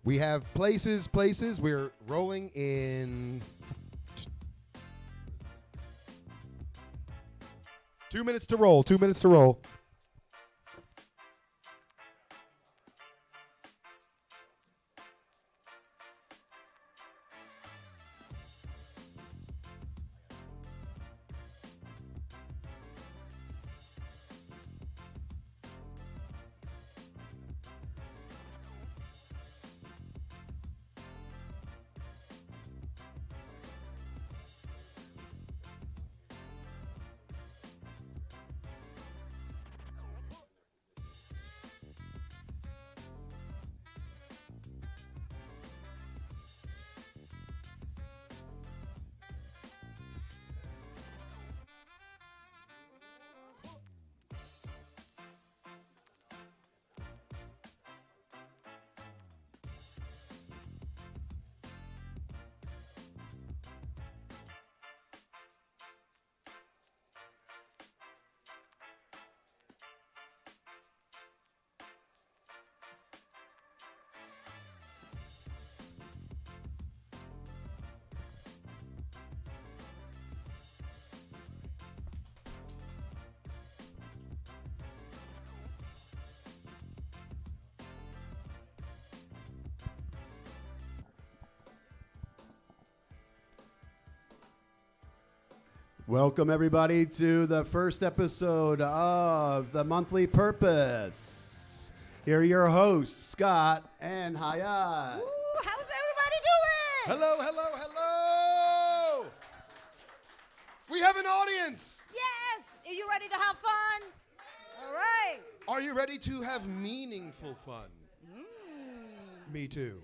We have places. We're rolling in 2 minutes to roll. 2 minutes to roll. Welcome, everybody, to the first episode of The Monthly Purpose. Here are your hosts, Scott and Hayat. Ooh, how's everybody doing? Hello. We have an audience. Yes. Are you ready to have fun? All right. Are you ready to have meaningful fun? Me too.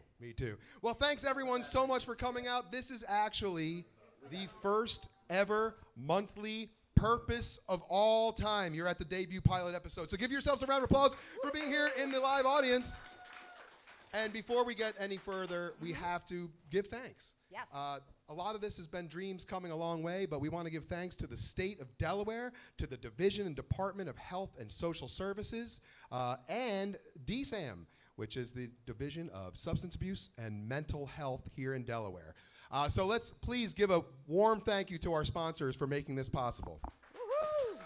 Well, thanks, everyone, so much for coming out. This is actually the first ever monthly purpose of all time. You're at the debut pilot episode. So give yourselves a round of applause for being here in the live audience. And before we get any further, we have to give thanks. Yes. A lot of this has been dreams coming a long way, but we want to give thanks to the state of Delaware, to the Division and Department of Health and Social Services, and DSAM, which is the Division of Substance Abuse and Mental Health here in Delaware. So let's please give a warm thank you to our sponsors for making this possible. Woohoo!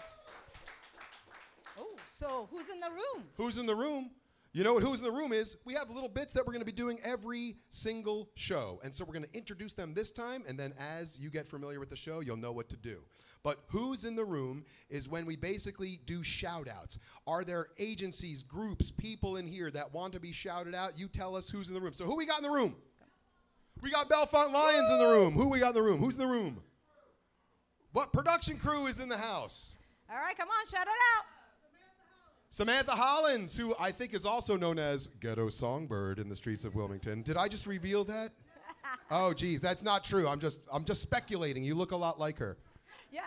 Oh, so who's in the room? Who's in the room? You know what Who's in the Room is? We have little bits that we're going to be doing every single show. And so we're going to introduce them this time, and then as you get familiar with the show, you'll know what to do. But Who's in the Room is when we basically do shout-outs. Are there agencies, groups, people in here that want to be shouted out? You tell us who's in the room. So who we got in the room? We got Bellefonte Lions in the room. Who we got in the room? Who's in the room? What production crew is in the house? All right, come on, shout it out. Samantha Hollins, who I think is also known as Ghetto Songbird in the streets of Wilmington. Did I just reveal that? Oh, geez, that's not true. I'm just speculating. You look a lot like her. Yeah.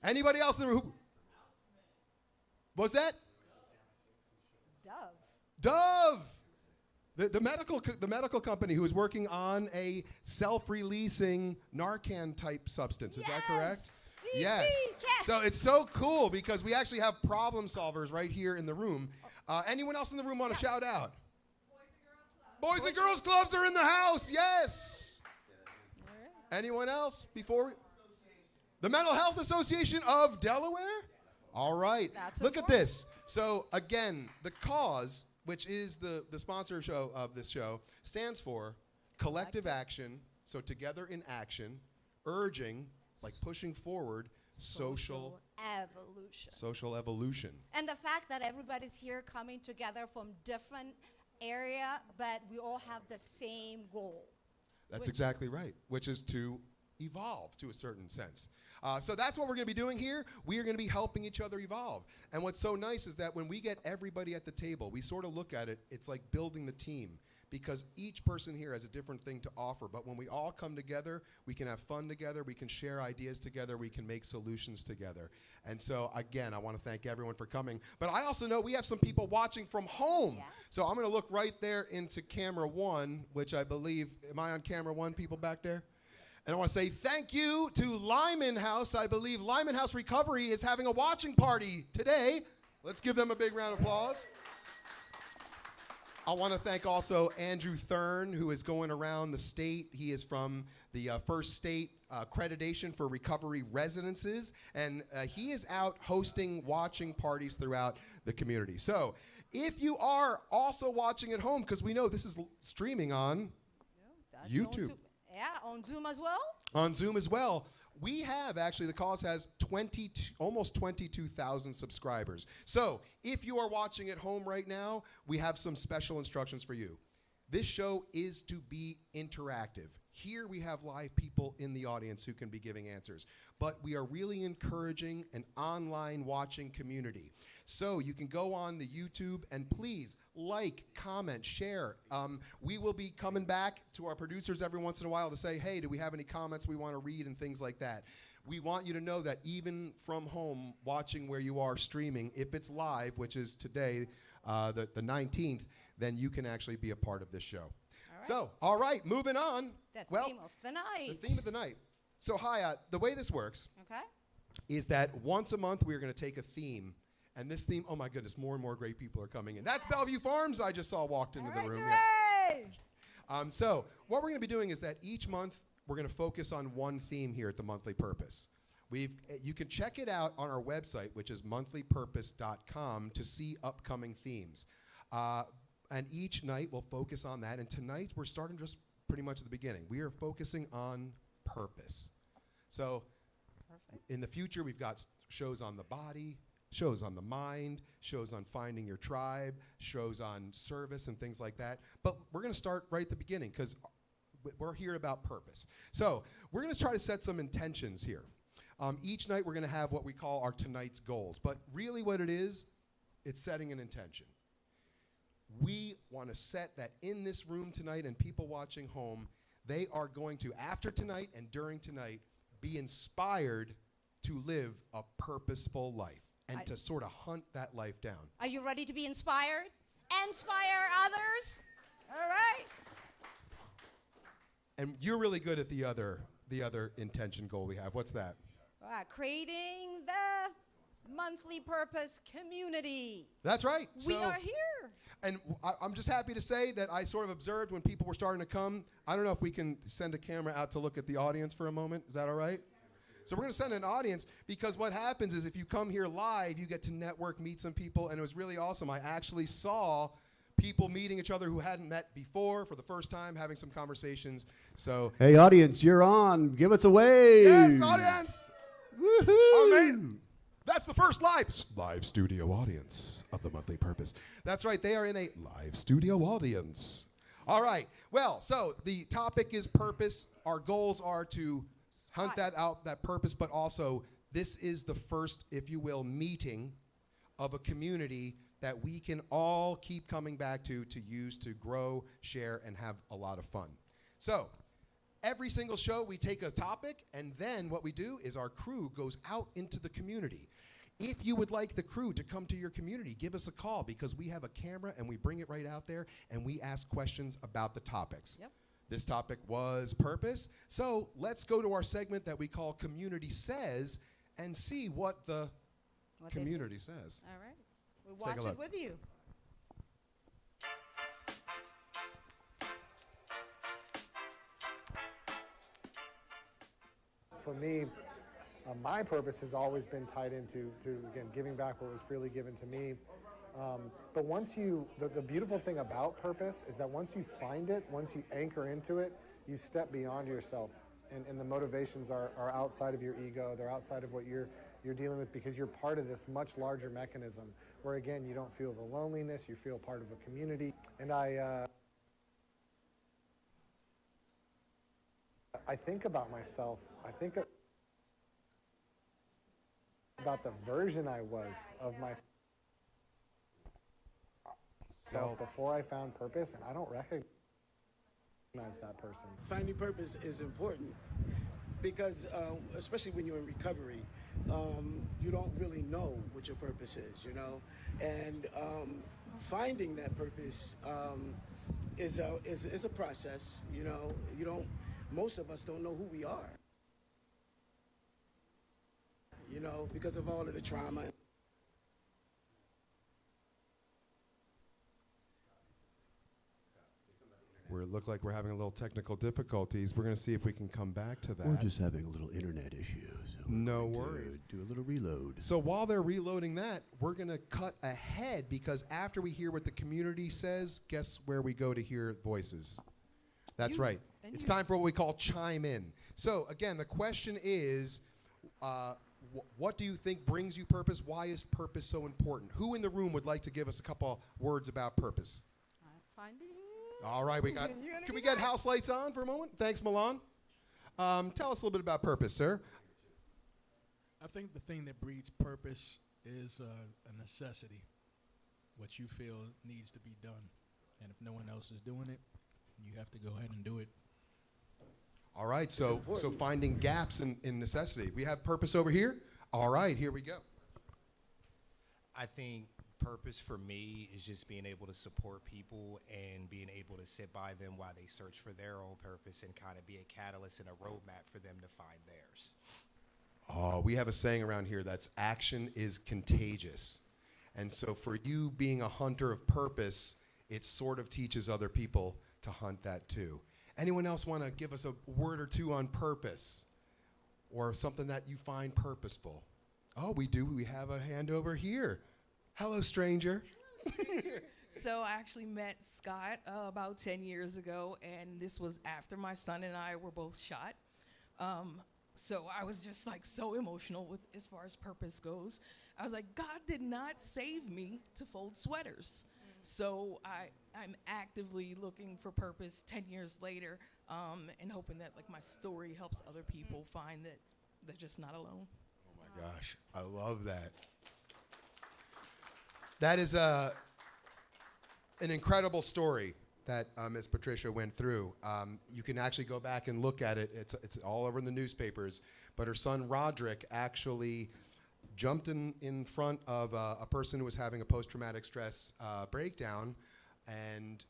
Anybody else in the room? What was that? Dove. The medical company who is working on a self-releasing Narcan-type substance. Is that correct? Yes. So it's so cool because we actually have problem solvers right here in the room. Anyone else in the room want to shout out? Boys and Girls Clubs are in the house. Yes. Anyone else before? The Mental Health Association of Delaware? All right. Look at this. So again, the cause, which is the sponsor show of this show, stands for collective action. So together in action, urging, like pushing forward, social evolution. And the fact that everybody's here coming together from different area, but we all have the same goal. That's exactly right, which is to evolve to a certain sense. So that's what we're going to be doing here. We are going to be helping each other evolve. And what's so nice is that when we get everybody at the table, we sort of look at it, it's like building the team, because each person here has a different thing to offer. But when we all come together, we can have fun together, we can share ideas together, we can make solutions together. And so, again, I want to thank everyone for coming. But I also know we have some people watching from home. Yes. So I'm going to look right there into camera one, which I believe, am I on camera one, people back there? And I want to say thank you to Lyman House. I believe Lyman House Recovery is having a watching party today. Let's give them a big round of applause. I want to thank also Andrew Thurn, who is going around the state. He is from the First State Accreditation for Recovery Residences, and he is out hosting watching parties throughout the community. So if you are also watching at home, because we know this is streaming on YouTube. On Zoom as well. On Zoom as well. We have, actually, the cause has almost 22,000 subscribers. So if you are watching at home right now, we have some special instructions for you. This show is to be interactive. Here we have live people in the audience who can be giving answers. But we are really encouraging an online watching community. So you can go on the YouTube and please like, comment, share. We will be coming back to our producers every once in a while to say, hey, do we have any comments we want to read and things like that. We want you to know that even from home, watching where you are streaming, if it's live, which is today, the 19th, then you can actually be a part of this show. So, all right, moving on. The theme of the night. The theme of the night. So, Haya, the way this works is that once a month we are going to take a theme. And this theme, oh my goodness, more and more great people are coming in. That's Bellevue Farms I just saw walked into the room. Yeah. So what we're going to be doing is that each month we're going to focus on one theme here at the Monthly Purpose. You can check it out on our website, which is monthlypurpose.com, to see upcoming themes. And each night we'll focus on that. And tonight we're starting just pretty much at the beginning. We are focusing on purpose. So in the future, we've got shows on the body, shows on the mind, shows on finding your tribe, shows on service and things like that. But we're going to start right at the beginning because we're here about purpose. So we're going to try to set some intentions here. Each night we're going to have what we call our tonight's goals. But really what it is, it's setting an intention. We want to set that in this room tonight and people watching home, they are going to, after tonight and during tonight, be inspired to live a purposeful life. And to sort of hunt that life down. Are you ready to be inspired? Inspire others? All right. And you're really good at the other intention goal we have. What's that? Creating the Monthly Purpose community. That's right. We are here. And I'm just happy to say that I sort of observed when people were starting to come. I don't know if we can send a camera out to look at the audience for a moment. Is that all right? So we're going to send an audience because what happens is if you come here live, you get to network, meet some people, and it was really awesome. I actually saw people meeting each other who hadn't met before for the first time, having some conversations. So, hey, audience, you're on. Give us a wave. Yes, audience. Woohoo. Oh, man. That's the first live studio audience of the Monthly Purpose. That's right. They are in a live studio audience. All right. Well, so the topic is purpose. Our goals are to hunt that out, that purpose, but also this is the first, if you will, meeting of a community that we can all keep coming back to use to grow, share, and have a lot of fun. So every single show we take a topic, and then what we do is our crew goes out into the community. If you would like the crew to come to your community, give us a call because we have a camera and we bring it right out there and we ask questions about the topics. Yep. This topic was purpose. So let's go to our segment that we call Community Says and see what the community says. All right. We'll watch it with you. For me, my purpose has always been tied into, again, giving back what was freely given to me. But once the beautiful thing about purpose is that once you find it, once you anchor into it, you step beyond yourself. And the motivations are outside of your ego. They're outside of what you're dealing with because you're part of this much larger mechanism where, again, you don't feel the loneliness, you feel part of a community. And I think about myself. I think about the version I was of myself before I found purpose, and I don't recognize that person. Finding purpose is important because, especially when you're in recovery, you don't really know what your purpose is, you know? And finding that purpose is a process, you know? Most of us don't know who we are, you know, because of all of the trauma. look like we're having a little technical difficulties. We're going to see if we can come back to that. We're just having a little internet issue. So No we're going worries. to do a little reload. So while they're reloading that, we're going to cut ahead because after we hear what the community says, guess where we go to hear voices? That's right. It's time for what we call Chime In. So again, the question is, what do you think brings you purpose? Why is purpose so important? Who in the room would like to give us a couple words about purpose? All right, can we get house lights on for a moment? Thanks, Milan. Tell us a little bit about purpose, sir. I think the thing that breeds purpose is a necessity, what you feel needs to be done. And if no one else is doing it, you have to go ahead and do it. All right, so finding gaps in necessity. We have purpose over here. All right, here we go. I think purpose for me is just being able to support people and being able to sit by them while they search for their own purpose and kind of be a catalyst and a roadmap for them to find theirs. Oh, we have a saying around here that's action is contagious. And so for you being a hunter of purpose, it sort of teaches other people to hunt that too. Anyone else want to give us a word or two on purpose or something that you find purposeful? Oh, we do. We have a hand over here. Hello, stranger. So I actually met Scott about 10 years ago, and this was after my son and I were both shot. So I was just like so emotional with as far as purpose goes. I was like, God did not save me to fold sweaters. So I'm actively looking for purpose 10 years later, and hoping that like my story helps other people find that they're just not alone. Oh my gosh, I love that. That is an incredible story that Ms. Patricia went through. You can actually go back and look at it. It's all over in the newspapers. But her son Roderick actually jumped in front of a person who was having a post-traumatic stress breakdown and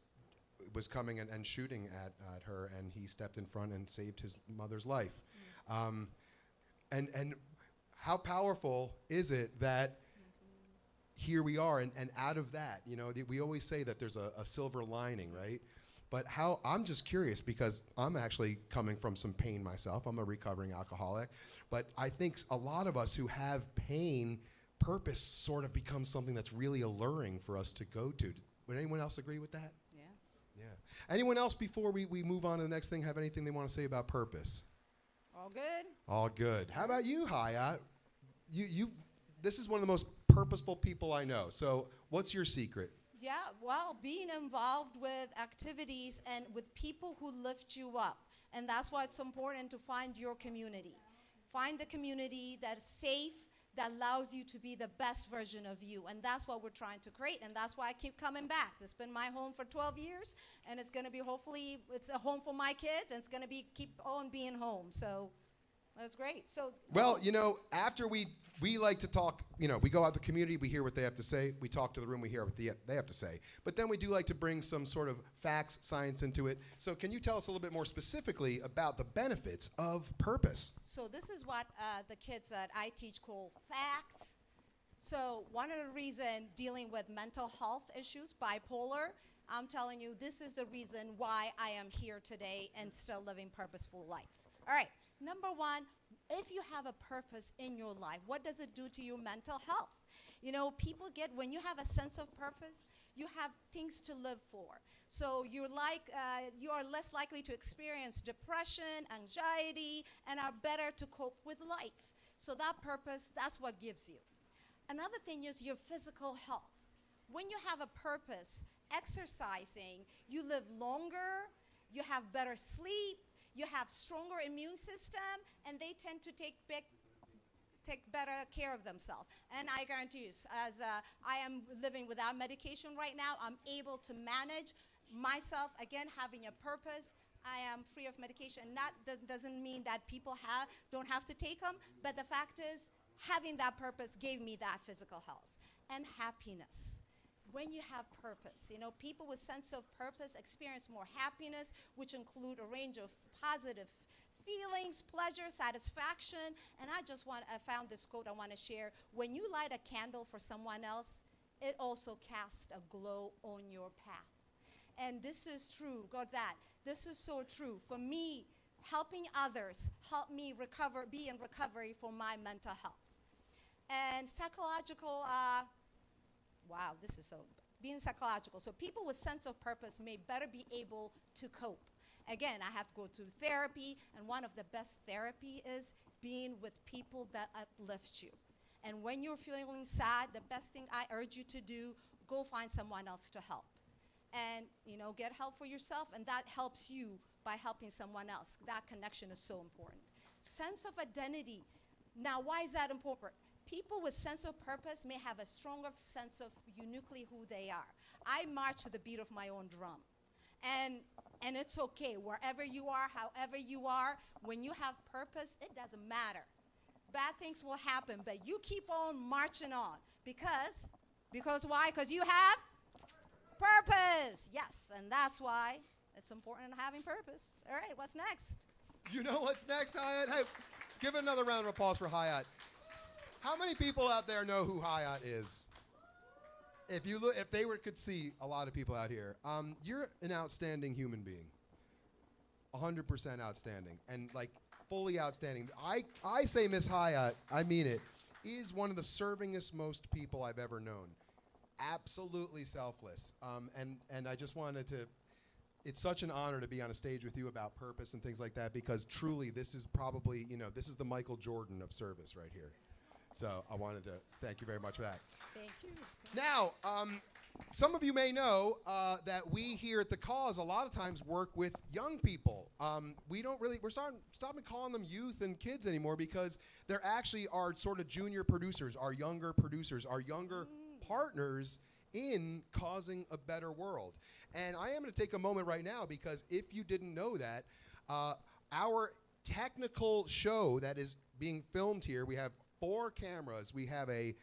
was coming and shooting at her, and he stepped in front and saved his mother's life. And how powerful is it that here we are, and out of that, you know, we always say that there's a silver lining, right? But I'm just curious because I'm actually coming from some pain myself. I'm a recovering alcoholic. But I think a lot of us who have pain, purpose sort of becomes something that's really alluring for us to go to. Would anyone else agree with that? Yeah. Yeah. Anyone else before we move on to the next thing have anything they want to say about purpose? All good? All good. How about you, Haya? This is one of the most purposeful people I know. So what's your secret? Yeah, well, being involved with activities and with people who lift you up. And that's why it's important to find your community. Find the community that's safe, that allows you to be the best version of you. And that's what we're trying to create. And that's why I keep coming back. It's been my home for 12 years. And it's going to be, hopefully, it's a home for my kids. And it's going to be keep on being home. So that's great. So well, you know, after we like to talk, you know, we go out to the community, we hear what they have to say, we talk to the room, we hear what they have to say. But then we do like to bring some sort of facts, science into it. So can you tell us a little bit more specifically about the benefits of purpose? So this is what the kids that I teach call facts. So one of the reasons dealing with mental health issues, bipolar, I'm telling you, this is the reason why I am here today and still living purposeful life. All right, number one, if you have a purpose in your life, what does it do to your mental health? You know, people get, when you have a sense of purpose, you have things to live for. So you are less likely to experience depression, anxiety, and are better to cope with life. So that purpose, that's what gives you. Another thing is your physical health. When you have a purpose, exercising, you live longer, you have better sleep, you have stronger immune system, and they tend to take better care of themselves. And I guarantee you, as I am living without medication right now, I'm able to manage myself, again, having a purpose. I am free of medication. Doesn't mean that people don't have to take them, but the fact is, having that purpose gave me that physical health and happiness. When you have purpose, you know, people with sense of purpose experience more happiness, which include a range of positive feelings, pleasure, satisfaction. And I found this quote I want to share. When you light a candle for someone else, it also casts a glow on your path. And this is true. Got that. This is so true. For me, helping others helped me recover, be in recovery for my mental health. And psychological, wow, this is so, being psychological. So people with sense of purpose may better be able to cope. Again, I have to go to therapy, and one of the best therapy is being with people that uplift you. And when you're feeling sad, the best thing I urge you to do, go find someone else to help. And, get help for yourself, and that helps you by helping someone else. That connection is so important. Sense of identity. Now, why is that important? People with sense of purpose may have a stronger sense of uniquely who they are. I march to the beat of my own drum. And it's okay, wherever you are, however you are, when you have purpose, it doesn't matter. Bad things will happen, but you keep on marching on. Because why? Because you have purpose. Yes, and that's why it's important having purpose. All right, what's next? You know what's next, Hayat? Hey, give another round of applause for Hayat. How many people out there know who Hayat is? If they could see a lot of people out here, you're an outstanding human being. 100% outstanding, and like fully outstanding. I say Miss Hayat, I mean it, is one of the servingest most people I've ever known. Absolutely selfless. And I just wanted to, it's such an honor to be on a stage with you about purpose and things like that, because truly this is probably, this is the Michael Jordan of service right here. So I wanted to thank you very much for that. Thank you. Now, some of you may know that we here at The Cause a lot of times work with young people. We're stopping calling them youth and kids anymore, because they're actually our sort of junior producers, our younger partners in causing a better world. And I am going to take a moment right now, because if you didn't know that, our technical show that is being filmed here, we have 4 cameras, we have a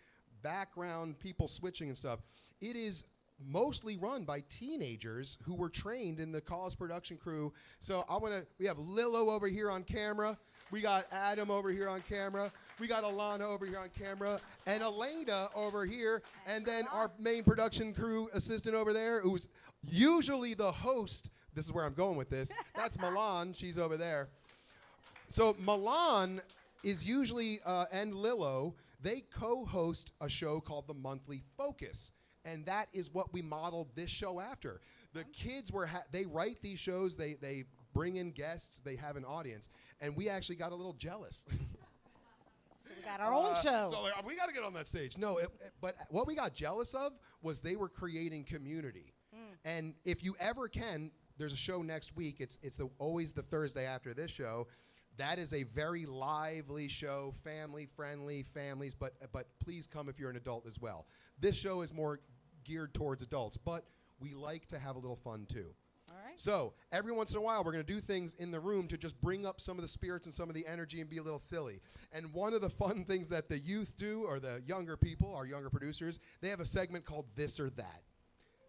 background, people switching and stuff. It is mostly run by teenagers who were trained in the Cause production crew. So we have Lilo over here on camera, we got Adam over here on camera, we got Alana over here on camera, and Elena over here, and then our main production crew assistant over there, who's usually the host. This is where I'm going with this. That's Milan, she's over there. So Milan is usually, and Lilo, they co-host a show called The Monthly Focus. And that is what we modeled this show after. The kids they write these shows, they bring in guests, they have an audience, and we actually got a little jealous. So we got our own show. So we got to get on that stage. No, but what we got jealous of was they were creating community. And if you ever can, there's a show next week. It's always the Thursday after this show. That is a very lively show, family-friendly, families, but please come if you're an adult as well. This show is more geared towards adults, but we like to have a little fun too. All right. So every once in a while, we're going to do things in the room to just bring up some of the spirits and some of the energy and be a little silly. And one of the fun things that the youth do, or the younger people, our younger producers, they have a segment called This or That.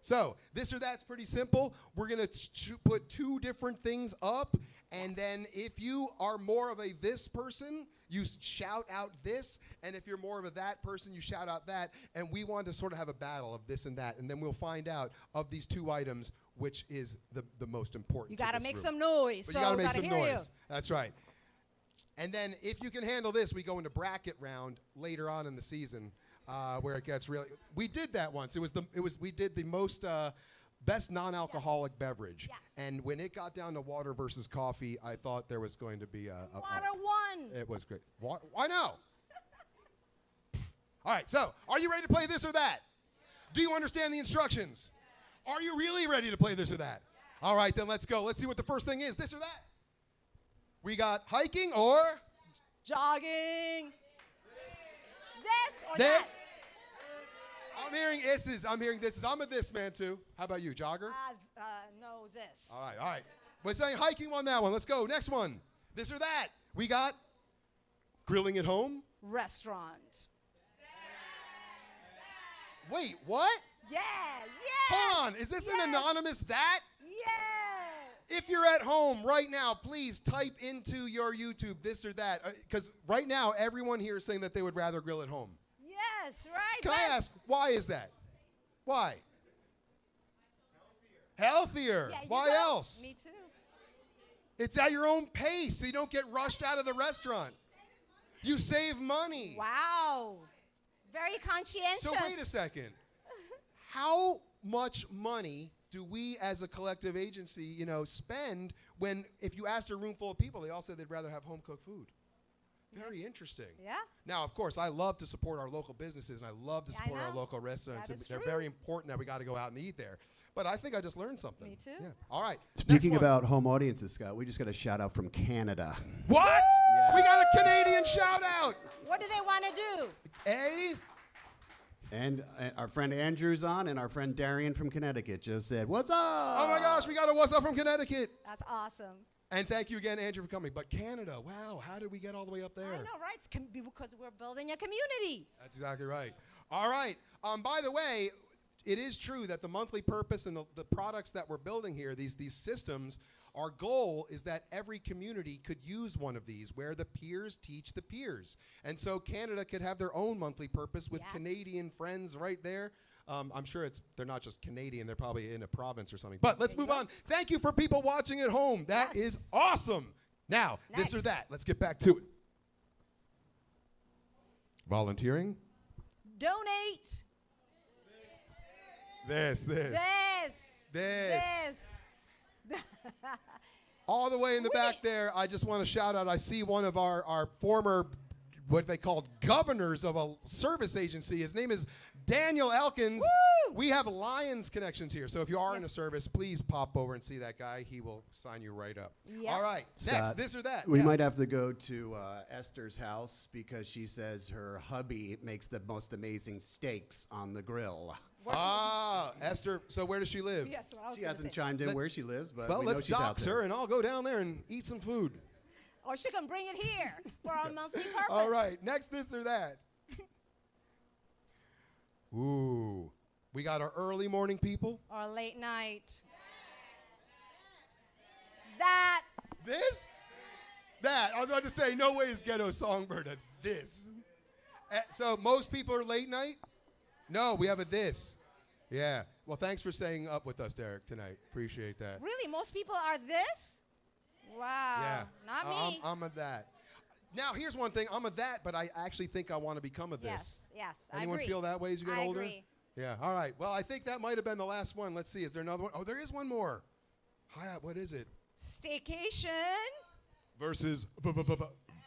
So this or that's pretty simple. We're going to put 2 different things up, and then if you are more of a this person, you shout out this, and if you're more of a that person, you shout out that, and we want to sort of have a battle of this and that, and then we'll find out of these 2 items which is the most important. You got to make room. some noise. But so you got to make some hear noise. That's right. And then if you can handle this, we go into bracket round later on in the season. Where it gets really, we did that once. We did the most best non-alcoholic beverage, and when it got down to water versus coffee, I thought there was going to be water won. It was great. Why no? All right. So, are you ready to play this or that? Do you understand the instructions? Are you really ready to play this or that? All right, then let's go. Let's see what the first thing is. This or that. We got hiking or jogging. This or this. that. I'm hearing isses. I'm hearing thises. I'm a this man too. How about you, jogger? No, this. All right. We're saying hiking on that one. Let's go. Next one. This or that. We got grilling at home. Restaurant. Wait, what? Yeah. Hold on. Is this an anonymous that? Yeah. If you're at home right now, please type into your YouTube this or that. Because right now, everyone here is saying that they would rather grill at home. Yes, right. Can I ask, why is that? Why? Healthier. Yeah, you Why know? else? Me too. It's at your own pace, so you don't get rushed out of the restaurant. You save money. Wow. Very conscientious. So wait a second. How much money do we as a collective agency, spend when if you asked a room full of people, they all said they'd rather have home-cooked food? Very interesting. Yeah. Now, of course, I love to support our local businesses, and I love to support our local restaurants. That is They're true. very important that we got to go out and eat there. But I think I just learned something. Me too. Yeah. All right. Speaking next one. about home audiences, Scott, we just got a shout out from Canada. What? Yes. We got a Canadian shout out. What do they want to do? And our friend Andrew's on, and our friend Darian from Connecticut just said, "What's up?" Oh my gosh, we got a what's up from Connecticut. That's awesome. And thank you again, Andrew, for coming. But Canada, wow, how did we get all the way up there? I know, right? It's because we're building a community. That's exactly right. All right. By the way, it is true that the monthly purpose and the products that we're building here, these systems, our goal is that every community could use one of these where the peers teach the peers. And so Canada could have their own monthly purpose with Canadian friends right there. I'm sure they're not just Canadian, they're probably in a province or something. But let's move on. Thank you for people watching at home. That is awesome. Now, this or that. Let's get back to it. Volunteering. Donate. This. This. All the way in the back there, I just want to shout out, I see one of our former, what they called governors of a service agency. His name is Daniel Elkins. Woo! We have Lions connections here. So if you are in a service, please pop over and see that guy. He will sign you right up. Yep. All right. Scott, Next, this or that. We might have to go to Esther's house because she says her hubby makes the most amazing steaks on the grill. Esther, so where does she live? Yes, what I was She gonna hasn't say. chimed in where she lives, but Well, we know let's she's out dox there. her, and I'll go down there and eat some food. Or she can bring it here for our monthly purpose. All right. Next, this or that. Ooh. We got our early morning people. Or late night. That. This? That. I was about to say, no way is Ghetto Songbird a this. So most people are late night? No, we have a this. Yeah. Well, thanks for staying up with us, Derek, tonight. Appreciate that. Really? Most people are this? Wow. Yeah. Not me. I'm a that. Now, here's one thing. I'm a that, but I actually think I want to become a this. Yes, Anyone I agree. feel that way as you get I older? agree. Yeah. All right. Well, I think that might have been the last one. Let's see. Is there another one? Oh, there is one more. Hi, what is it? Staycation. Versus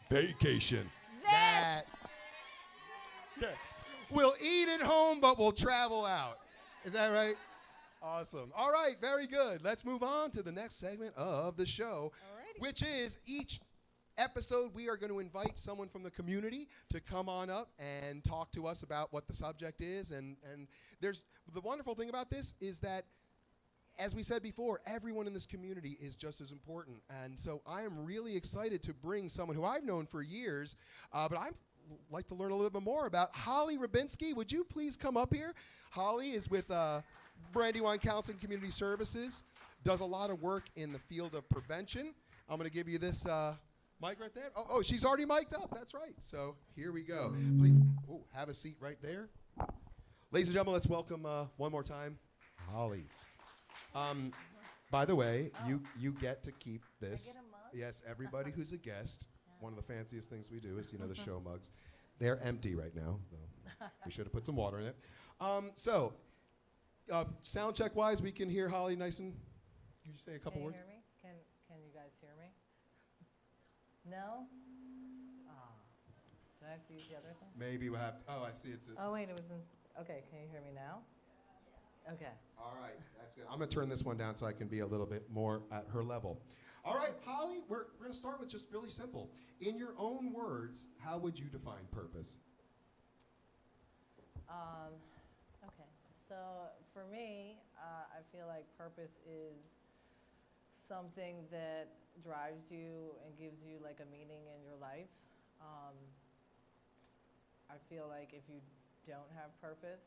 vacation. This. That. Yeah. We'll eat at home, but we'll travel out. Is that right? Awesome. All right, very good. Let's move on to the next segment of the show, which is each episode we are going to invite someone from the community to come on up and talk to us about what the subject is. And there's the wonderful thing about this is that, as we said before, everyone in this community is just as important. And so I am really excited to bring someone who I've known for years, but I'd like to learn a little bit more about. Holly Rabinski, would you please come up here? Holly is with Brandywine Counseling Community Services, does a lot of work in the field of prevention. I'm going to give you this mic right there. Oh, she's already mic'd up. That's right. So here we go. Please have a seat right there. Ladies and gentlemen, let's welcome one more time Holly. By the way, you get to keep this. I get a mug? Yes, everybody who's a guest. One of the fanciest things we do is, the show mugs. They're empty right now, though. We should have put some water in it. So, sound check wise, we can hear Holly nice and. You say a couple Can you words. hear me? Can you guys hear me? No? Do I have to use the other thing? Maybe we'll have. I see. It's. Oh wait, it was in. Okay, can you hear me now? Okay. All right, that's good. I'm gonna turn this one down so I can be a little bit more at her level. All right, Holly, we're gonna start with just really simple. In your own words, how would you define purpose? Okay. So for me, I feel like purpose is something that drives you and gives you like a meaning in your life. I feel like if you don't have purpose,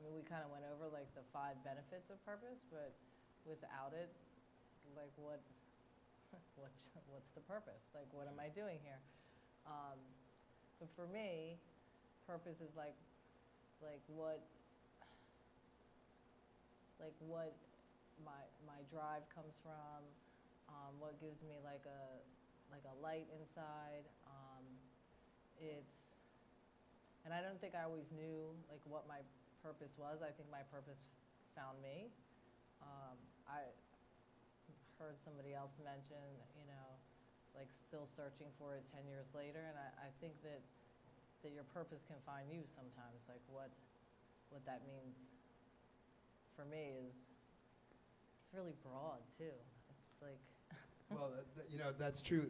we kind of went over like the 5 benefits of purpose, but without it, like what's the purpose? Like, what am I doing here? But for me, purpose is like what my drive comes from, what gives me like a light inside. And I don't think I always knew like what my purpose was. I think my purpose found me. I heard somebody else mention, like still searching for it 10 years later, and I think that your purpose can find you sometimes. Like what that means for me is, it's really broad too. It's like Well, that's true.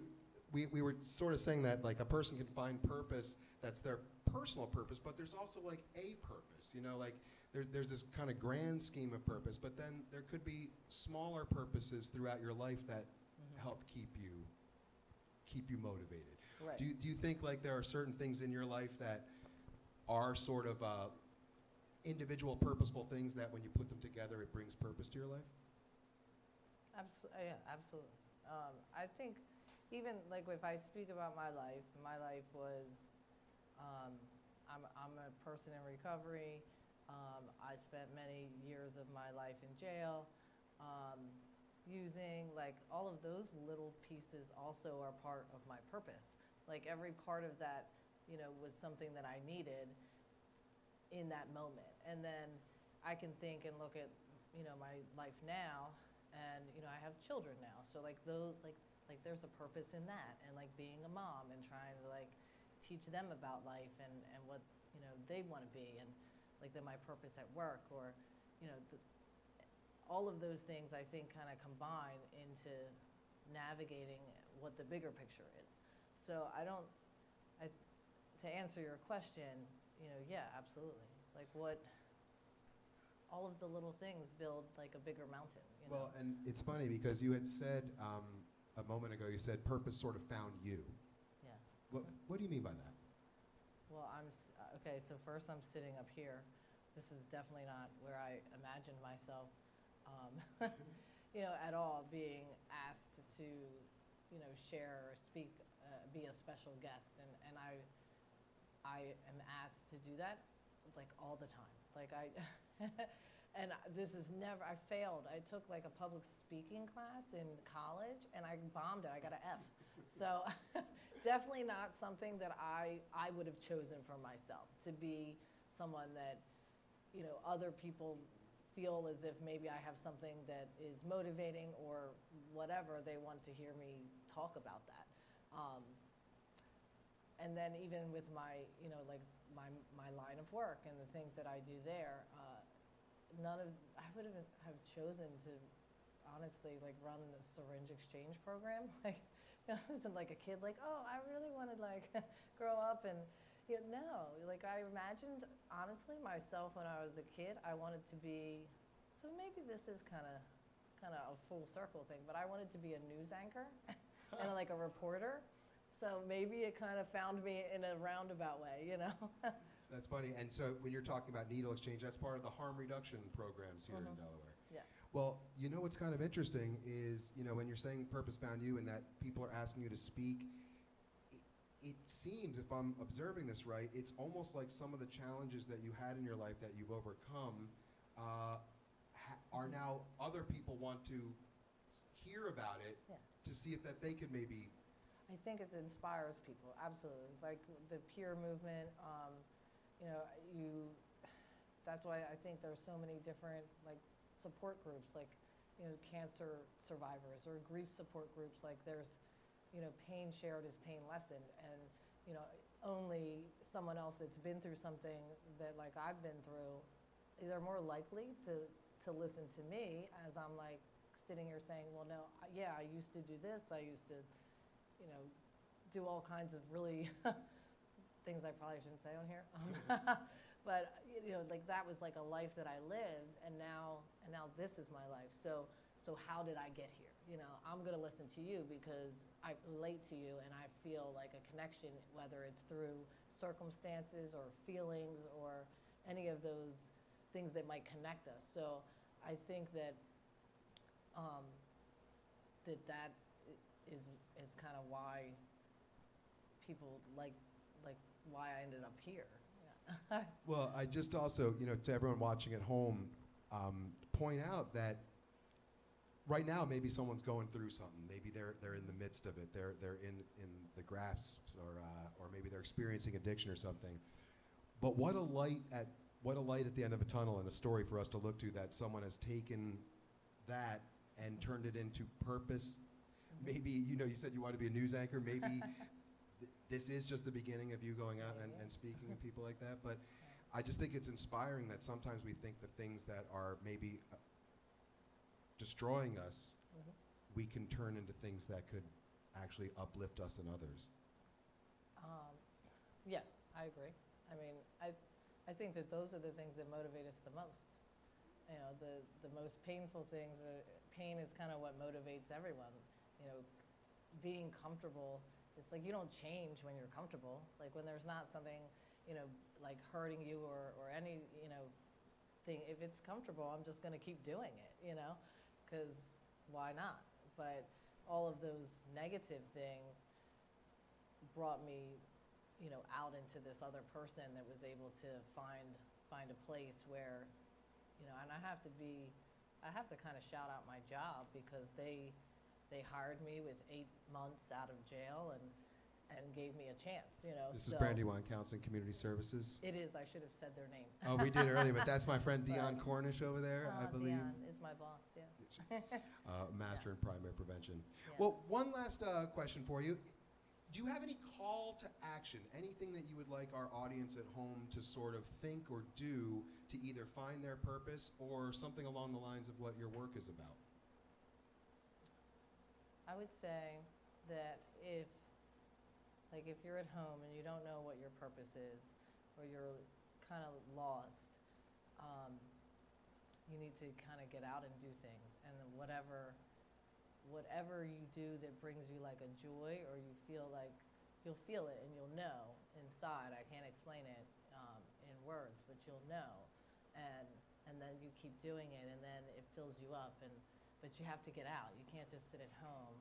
We were sort of saying that like a person can find purpose that's their personal purpose, but there's also like a purpose. Like there's this kind of grand scheme of purpose, but then there could be smaller purposes throughout your life that help keep you motivated. Right. Do you think like there are certain things in your life that are sort of individual purposeful things that when you put them together it brings purpose to your life? Yeah, absolutely. I think even like if I speak about my life was, I'm a person in recovery. I spent many years of my life in jail. Using like all of those little pieces also are part of my purpose. Like every part of that, was something that I needed in that moment. And then I can think and look at, my life now, and I have children now. So like those, like there's a purpose in that, and like being a mom and trying to like teach them about life and what they want to be, and like then my purpose at work, or all of those things I think kind of combine into navigating what the bigger picture is. So to answer your question, yeah, absolutely. Like all of the little things build like a bigger mountain. Well, and it's funny because you had said a moment ago, you said purpose sort of found you. Yeah. What do you mean by that? Well, okay, so first I'm sitting up here. This is definitely not where I imagined myself, at all, being asked to, share or speak, be a special guest. And I am asked to do that like all the time. Like and this is never, I failed. I took like a public speaking class in college and I bombed it. I got an F. So definitely not something that I would have chosen for myself, to be someone that, other people feel as if maybe I have something that is motivating or whatever. They want to hear me talk about that. And then even with my, like my line of work and the things that I do there, I would have chosen to honestly like run the syringe exchange program. Like, I wasn't like a kid like, oh, I really want to like grow up and, no, like I imagined honestly myself when I was a kid, I wanted to be, so maybe this is kind of a full circle thing, but I wanted to be a news anchor and like a reporter. So maybe it kind of found me in a roundabout way, That's funny. And so when you're talking about needle exchange, that's part of the harm reduction programs here in Delaware. Yeah. Well, what's kind of interesting is, when you're saying purpose found you and that people are asking you to speak, it seems, if I'm observing this right, it's almost like some of the challenges that you had in your life that you've overcome are now other people want to hear about it to see if that they could maybe. I think it inspires people, absolutely. Like the peer movement, that's why I think there's so many different like support groups, like, cancer survivors or grief support groups. Like there's, pain shared is pain lessened, and, only someone else that's been through something that like I've been through, they're more likely to listen to me as I'm like sitting here saying, well, no, yeah, I used to do this. I used to, do all kinds of really things I probably shouldn't say on here. But, like that was like a life that I lived, and now this is my life. So how did I get here? I'm going to listen to you because I relate to you and I feel like a connection, whether it's through circumstances or feelings or any of those things that might connect us. So I think that that is kind of why people like why I ended up here. Yeah. Well, I just also, to everyone watching at home, point out that right now, maybe someone's going through something. Maybe they're in the midst of it. They're in the grasps, or maybe they're experiencing addiction or something. But what a light at the end of a tunnel, and a story for us to look to, that someone has taken that and turned it into purpose. Maybe, you said you want to be a news anchor. Maybe this is just the beginning of you going out and speaking to people like that. But I just think it's inspiring that sometimes we think the things that are maybe destroying us, we can turn into things that could actually uplift us and others. Yes, I agree. I mean, I think that those are the things that motivate us the most. The most painful things, pain is kind of what motivates everyone. Being comfortable, it's like you don't change when you're comfortable. Like when there's not something, like hurting you or any, thing. If it's comfortable, I'm just going to keep doing it, because why not? But all of those negative things brought me, out into this other person that was able to find a place where, and I have to kind of shout out my job, because they hired me with 8 months out of jail and gave me a chance, This is Brandywine Counseling Community Services. It is. I should have said their name. Oh, we did earlier, but that's my friend Dion Cornish over there, I believe. Dion is my boss, yes. Master in primary prevention. Yeah. Well, one last question for you. Do you have any call to action, anything that you would like our audience at home to sort of think or do to either find their purpose, or something along the lines of what your work is about? I would say that if you're at home and you don't know what your purpose is, or you're kind of lost, you need to kind of get out and do things. And then whatever you do that brings you like a joy, or you feel like you'll feel it and you'll know inside. I can't explain it in words, but you'll know. And then you keep doing it, and then it fills you up. But you have to get out. You can't just sit at home.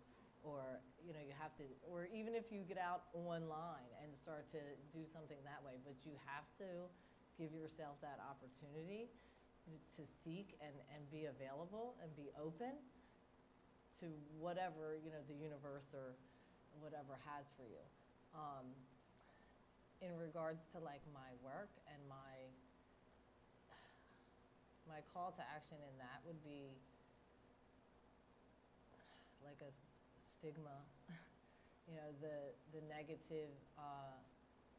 Or, you have to, or even if you get out online and start to do something that way, but you have to give yourself that opportunity to seek and be available and be open to whatever, the universe or whatever has for you. In regards to like my work and my call to action in that would be like a stigma, the negative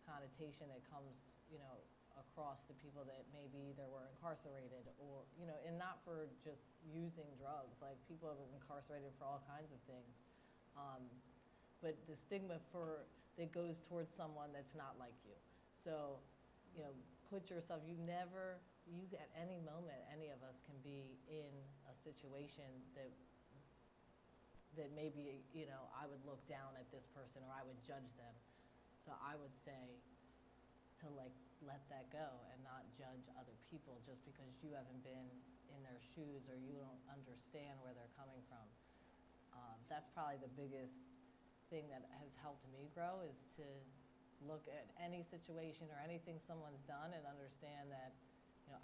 connotation that comes, across the people that maybe either were incarcerated or, and not for just using drugs. Like people are incarcerated for all kinds of things. But the stigma that goes towards someone that's not like you. So, put yourself, at any moment, any of us can be in a situation that maybe, I would look down at this person, or I would judge them. So I would say to let that go and not judge other people just because you haven't been in their shoes or you don't understand where they're coming from. That's probably the biggest thing that has helped me grow, is to look at any situation or anything someone's done and understand that,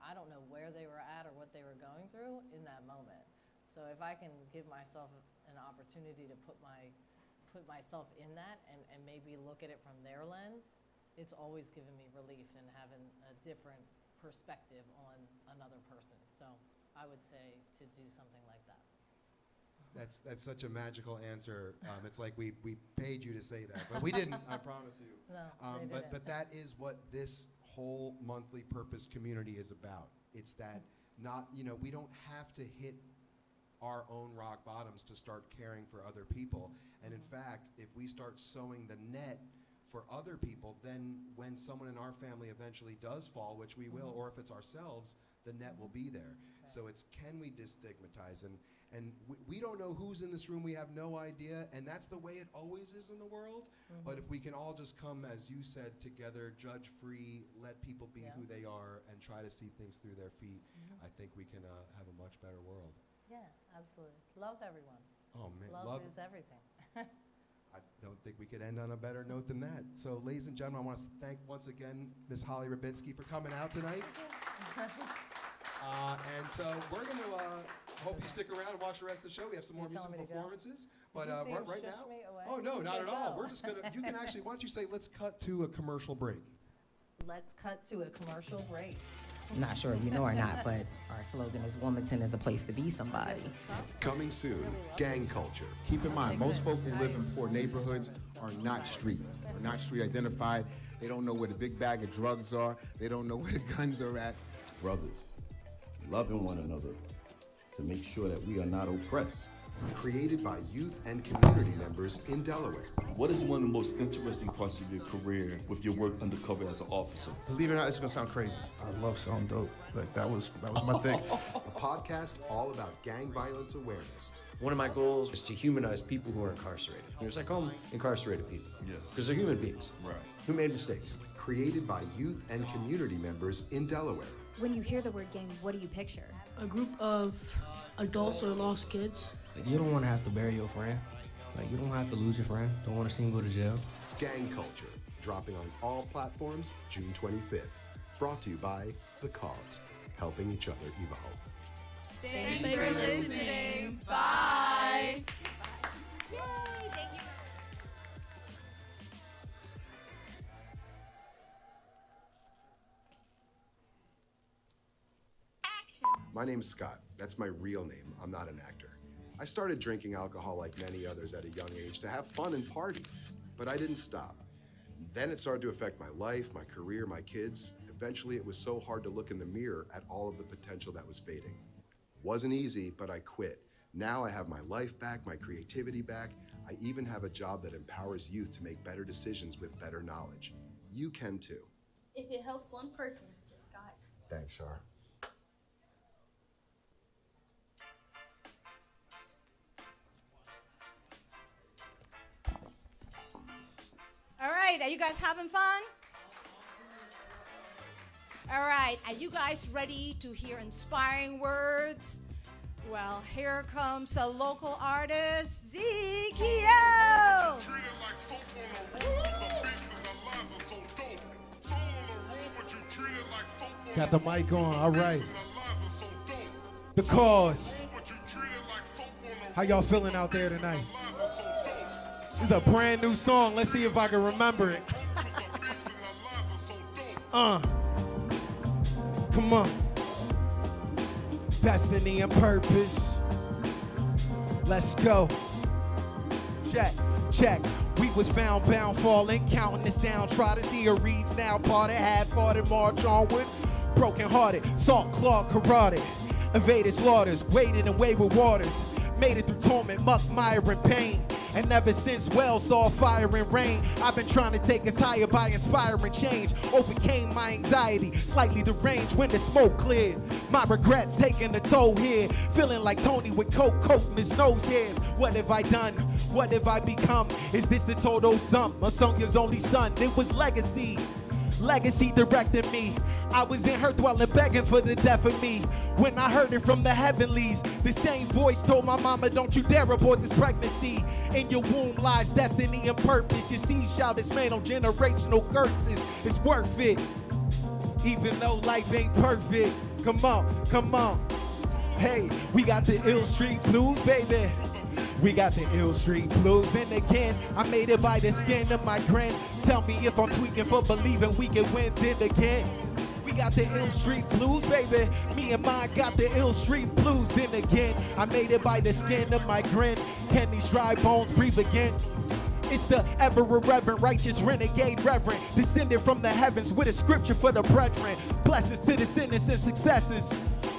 I don't know where they were at or what they were going through in that moment. So if I can give myself an opportunity to put myself in that and maybe look at it from their lens, it's always given me relief in having a different perspective on another person. So I would say to do something like that. That's such a magical answer. It's like we paid you to say that, but we didn't, I promise you. No, they didn't. But that is what this whole monthly purpose community is about. It's that we don't have to hit our own rock bottoms to start caring for other people. And in fact, if we start sowing the net for other people, then when someone in our family eventually does fall, which we will, or if it's ourselves, the net will be there. Okay. So it's, can we destigmatize? And we don't know who's in this room. We have no idea. And that's the way it always is in the world. But if we can all just come, as you said, together, judge-free, let people be who they are, and try to see things through their feet, I think we can have a much better world. Yeah, absolutely. Love everyone. Oh, man. Love is everything. I don't think we could end on a better note than that. So, ladies and gentlemen, I want to thank once again Ms. Holly Rabinski for coming out tonight. And so we're going to hope you stick around and watch the rest of the show. We have some more musical performances. But Did you say right shush now, me away? oh no, You not said at all. go. We're just gonna. You can actually. Why don't you say, let's cut to a commercial break. Let's cut to a commercial break. I'm not sure if you know or not, but our slogan is Wilmington is a place to be somebody. Coming soon, gang culture. Keep in mind, most folk who live in poor neighborhoods are not street identified. They don't know where the big bag of drugs are. They don't know where the guns are at. Brothers, loving one another to make sure that we are not oppressed. Created by youth and community members in Delaware. What is one of the most interesting parts of your career with your work undercover as an officer? Believe it or not, it's gonna sound crazy. I love selling dope. Like that was my thing. A podcast all about gang violence awareness. One of my goals is to humanize people who are incarcerated. There's like incarcerated people. Yes. Because they're human beings. Right. Who made mistakes. Created by youth and community members in Delaware. When you hear the word gang, what do you picture? A group of adults or lost kids. You don't want to have to bury your friend. Like, you don't have to lose your friend. Don't want to see him go to jail. Gang Culture, dropping on all platforms June 25th. Brought to you by The Cause, helping each other evolve. Thanks for listening. Bye. Yay, thank you. My name is Scott. That's my real name. I'm not an actor. I started drinking alcohol like many others at a young age to have fun and party, but I didn't stop. Then it started to affect my life, my career, my kids. Eventually, it was so hard to look in the mirror at all of the potential that was fading. Wasn't easy, but I quit. Now I have my life back, my creativity back. I even have a job that empowers youth to make better decisions with better knowledge. You can too. If it helps one person, just Scott. Thanks, Shar. All right, are you guys having fun? All right, are you guys ready to hear inspiring words? Well, here comes a local artist, Zekio. Got the mic on, all right. The Cause. How y'all feeling out there tonight? This is a brand new song. Let's see if I can remember it. Come on. Destiny and purpose. Let's go. Check. We was found bound, falling, counting this down. Try to see her reads now, parted, half-hearted, march onward. Broken hearted, salt claw, carotid. Invaded slaughters, waded in wayward waters. Made it through torment, muck, mire, and pain. And ever since wells saw fire and rain, I've been trying to take us higher by inspiring change. Overcame my anxiety, slightly deranged when the smoke cleared. My regrets taking a toll here. Feeling like Tony with coke coating his nose hairs. What have I done? What have I become? Is this the total sum of Sonia's only son? It was legacy. Legacy directed me. I was in her dwelling begging for the death of me. When I heard it from the heavenlies, the same voice told my mama, don't you dare abort this pregnancy. In your womb lies destiny and purpose. Your seed shall dismantle generational curses. It's worth it, even though life ain't perfect. Come on. Hey, we got the ill street blues, baby. We got the ill street blues, and again, I made it by the skin of my grin. Tell me if I'm tweaking for believing we can win, then again. We got the ill street blues, baby. Me and mine got the ill street blues, then again. I made it by the skin of my grin. Can these dry bones breathe again? It's the ever-irreverent, righteous renegade reverend, descended from the heavens with a scripture for the brethren. Blessings to the sinners and successors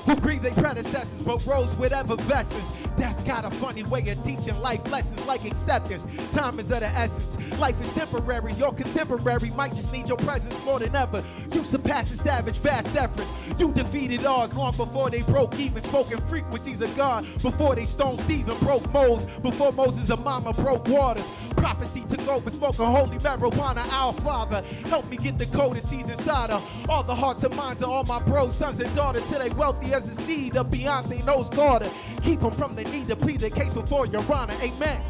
who grieve their predecessors but rose with effervescence. Death got a funny way of teaching life lessons like acceptance. Time is of the essence. Life is temporary. Your contemporary might just need your presence more than ever. You surpass the savage, vast efforts. You defeated odds long before they broke even. Spoken frequencies of God before they stoned Stephen, broke molds before Moses and Mama broke waters. Prophecy took over, smoking holy marijuana. Our Father, help me get the code and seas inside of all the hearts and minds of all my bros, sons and daughters, till they wealthy as a seed of Beyonce knows Carter. Keep them from the need to plead the case before your honor. Amen.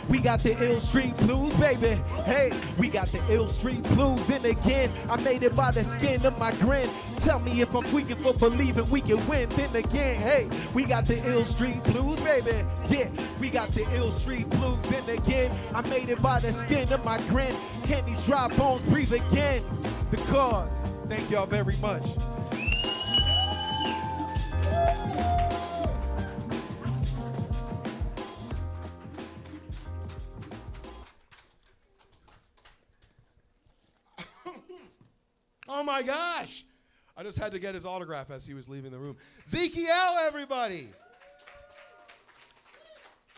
we got the ill street blues, baby. Hey, we got the ill street blues. And again, I made it by the skin of my grin. Tell me if I'm tweaking for believing we can win. Then again, hey, we got the ill street blues, baby. Yeah, we got the ill street blues. Then again, I made it by the skin of my grin. Can these dry bones breathe again? The cause. Thank y'all very much. Oh my gosh. I just had to get his autograph as he was leaving the room. Ezekiel, everybody.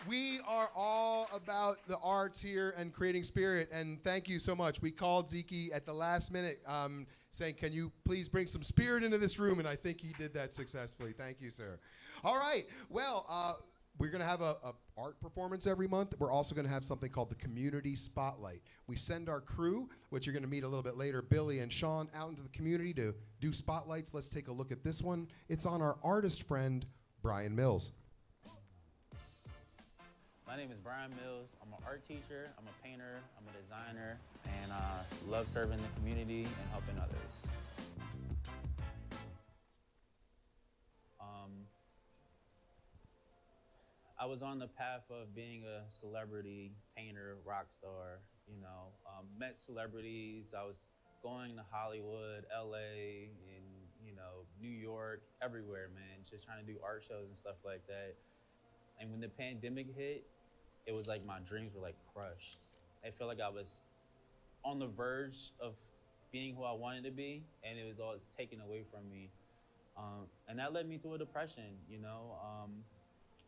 We are all about the arts here and creating spirit, and thank you so much. We called Zeke at the last minute saying, can you please bring some spirit into this room? And I think he did that successfully. Thank you, sir. All right. Well, we're going to have a art performance every month. We're also going to have something called the Community Spotlight. We send our crew, which you're going to meet a little bit later, Billy and Sean, out into the community to do spotlights. Let's take a look at this one. It's on our artist friend, Brian Mills. My name is Brian Mills. I'm an art teacher, I'm a painter, I'm a designer, and I love serving the community and helping others. I was on the path of being a celebrity painter, rock star, you know, met celebrities. I was going to Hollywood, LA, and, you know, New York, everywhere, man, just trying to do art shows and stuff like that. And when the pandemic hit, it was like my dreams were like crushed. I felt like I was on the verge of being who I wanted to be, and it was all taken away from me. And that led me to a depression, you know.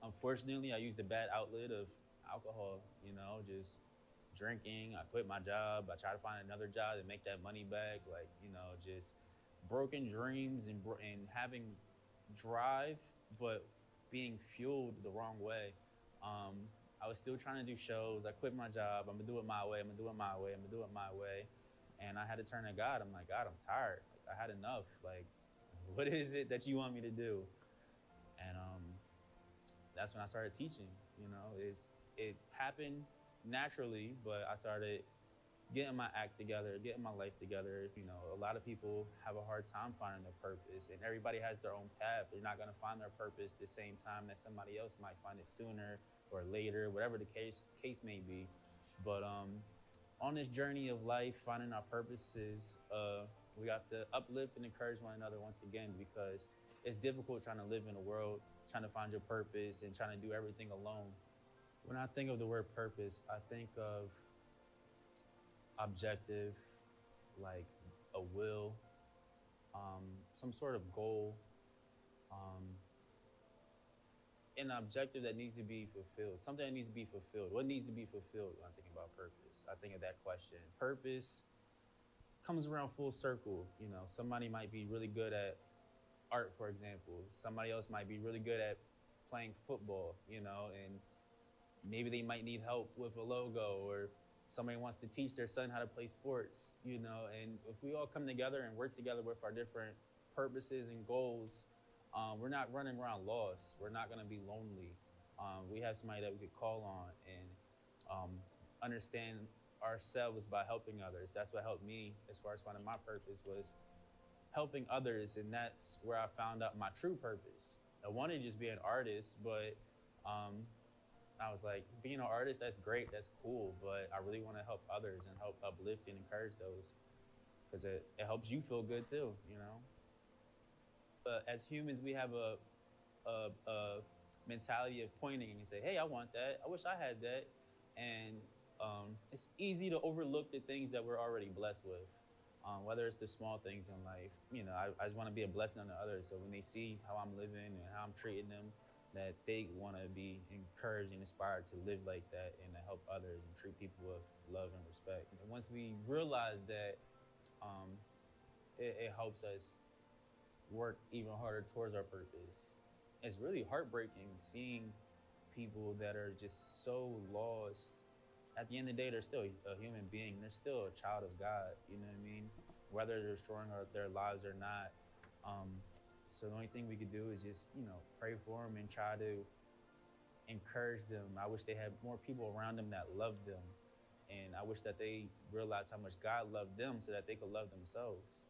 Unfortunately, I used a bad outlet of alcohol, you know, just drinking. I quit my job. I tried to find another job to make that money back, like, you know, just broken dreams and having drive, but being fueled the wrong way. I was still trying to do shows. I quit my job. I'm gonna do it my way. I'm gonna do it my way. I'm gonna do it my way. And I had to turn to God. I'm like, God, I'm tired. Like, I had enough. Like, what is it that you want me to do? And that's when I started teaching. You know, it happened naturally, but I started getting my act together, getting my life together. You know, a lot of people have a hard time finding their purpose, and everybody has their own path. They're not gonna find their purpose the same time that somebody else might find it sooner or later, whatever the case may be. But on this journey of life, finding our purposes, we have to uplift and encourage one another once again, because it's difficult trying to live in a world, trying to find your purpose and trying to do everything alone. When I think of the word purpose, I think of objective, like a will, some sort of goal, an objective that needs to be fulfilled, something that needs to be fulfilled. What needs to be fulfilled when I think about purpose? I think of that question. Purpose comes around full circle. You know, somebody might be really good at art, for example. Somebody else might be really good at playing football, you know, and maybe they might need help with a logo, or somebody wants to teach their son how to play sports, you know. And if we all come together and work together with our different purposes and goals, we're not running around lost. We're not gonna be lonely. We have somebody that we could call on and understand ourselves by helping others. That's what helped me as far as finding my purpose, was helping others, and that's where I found out my true purpose. I wanted to just be an artist, but I was like, being an artist, that's great, that's cool, but I really want to help others and help uplift and encourage those, because it helps you feel good too, you know? As humans, we have a mentality of pointing and say, hey, I want that, I wish I had that, and it's easy to overlook the things that we're already blessed with. Whether it's the small things in life, you know, I just want to be a blessing to others. So when they see how I'm living and how I'm treating them, that they want to be encouraged and inspired to live like that and to help others and treat people with love and respect. And once we realize that, it helps us work even harder towards our purpose. It's really heartbreaking seeing people that are just so lost. At the end of the day, they're still a human being. They're still a child of God, you know what I mean? Whether they're destroying their lives or not. So the only thing we could do is just, you know, pray for them and try to encourage them. I wish they had more people around them that loved them. And I wish that they realized how much God loved them so that they could love themselves.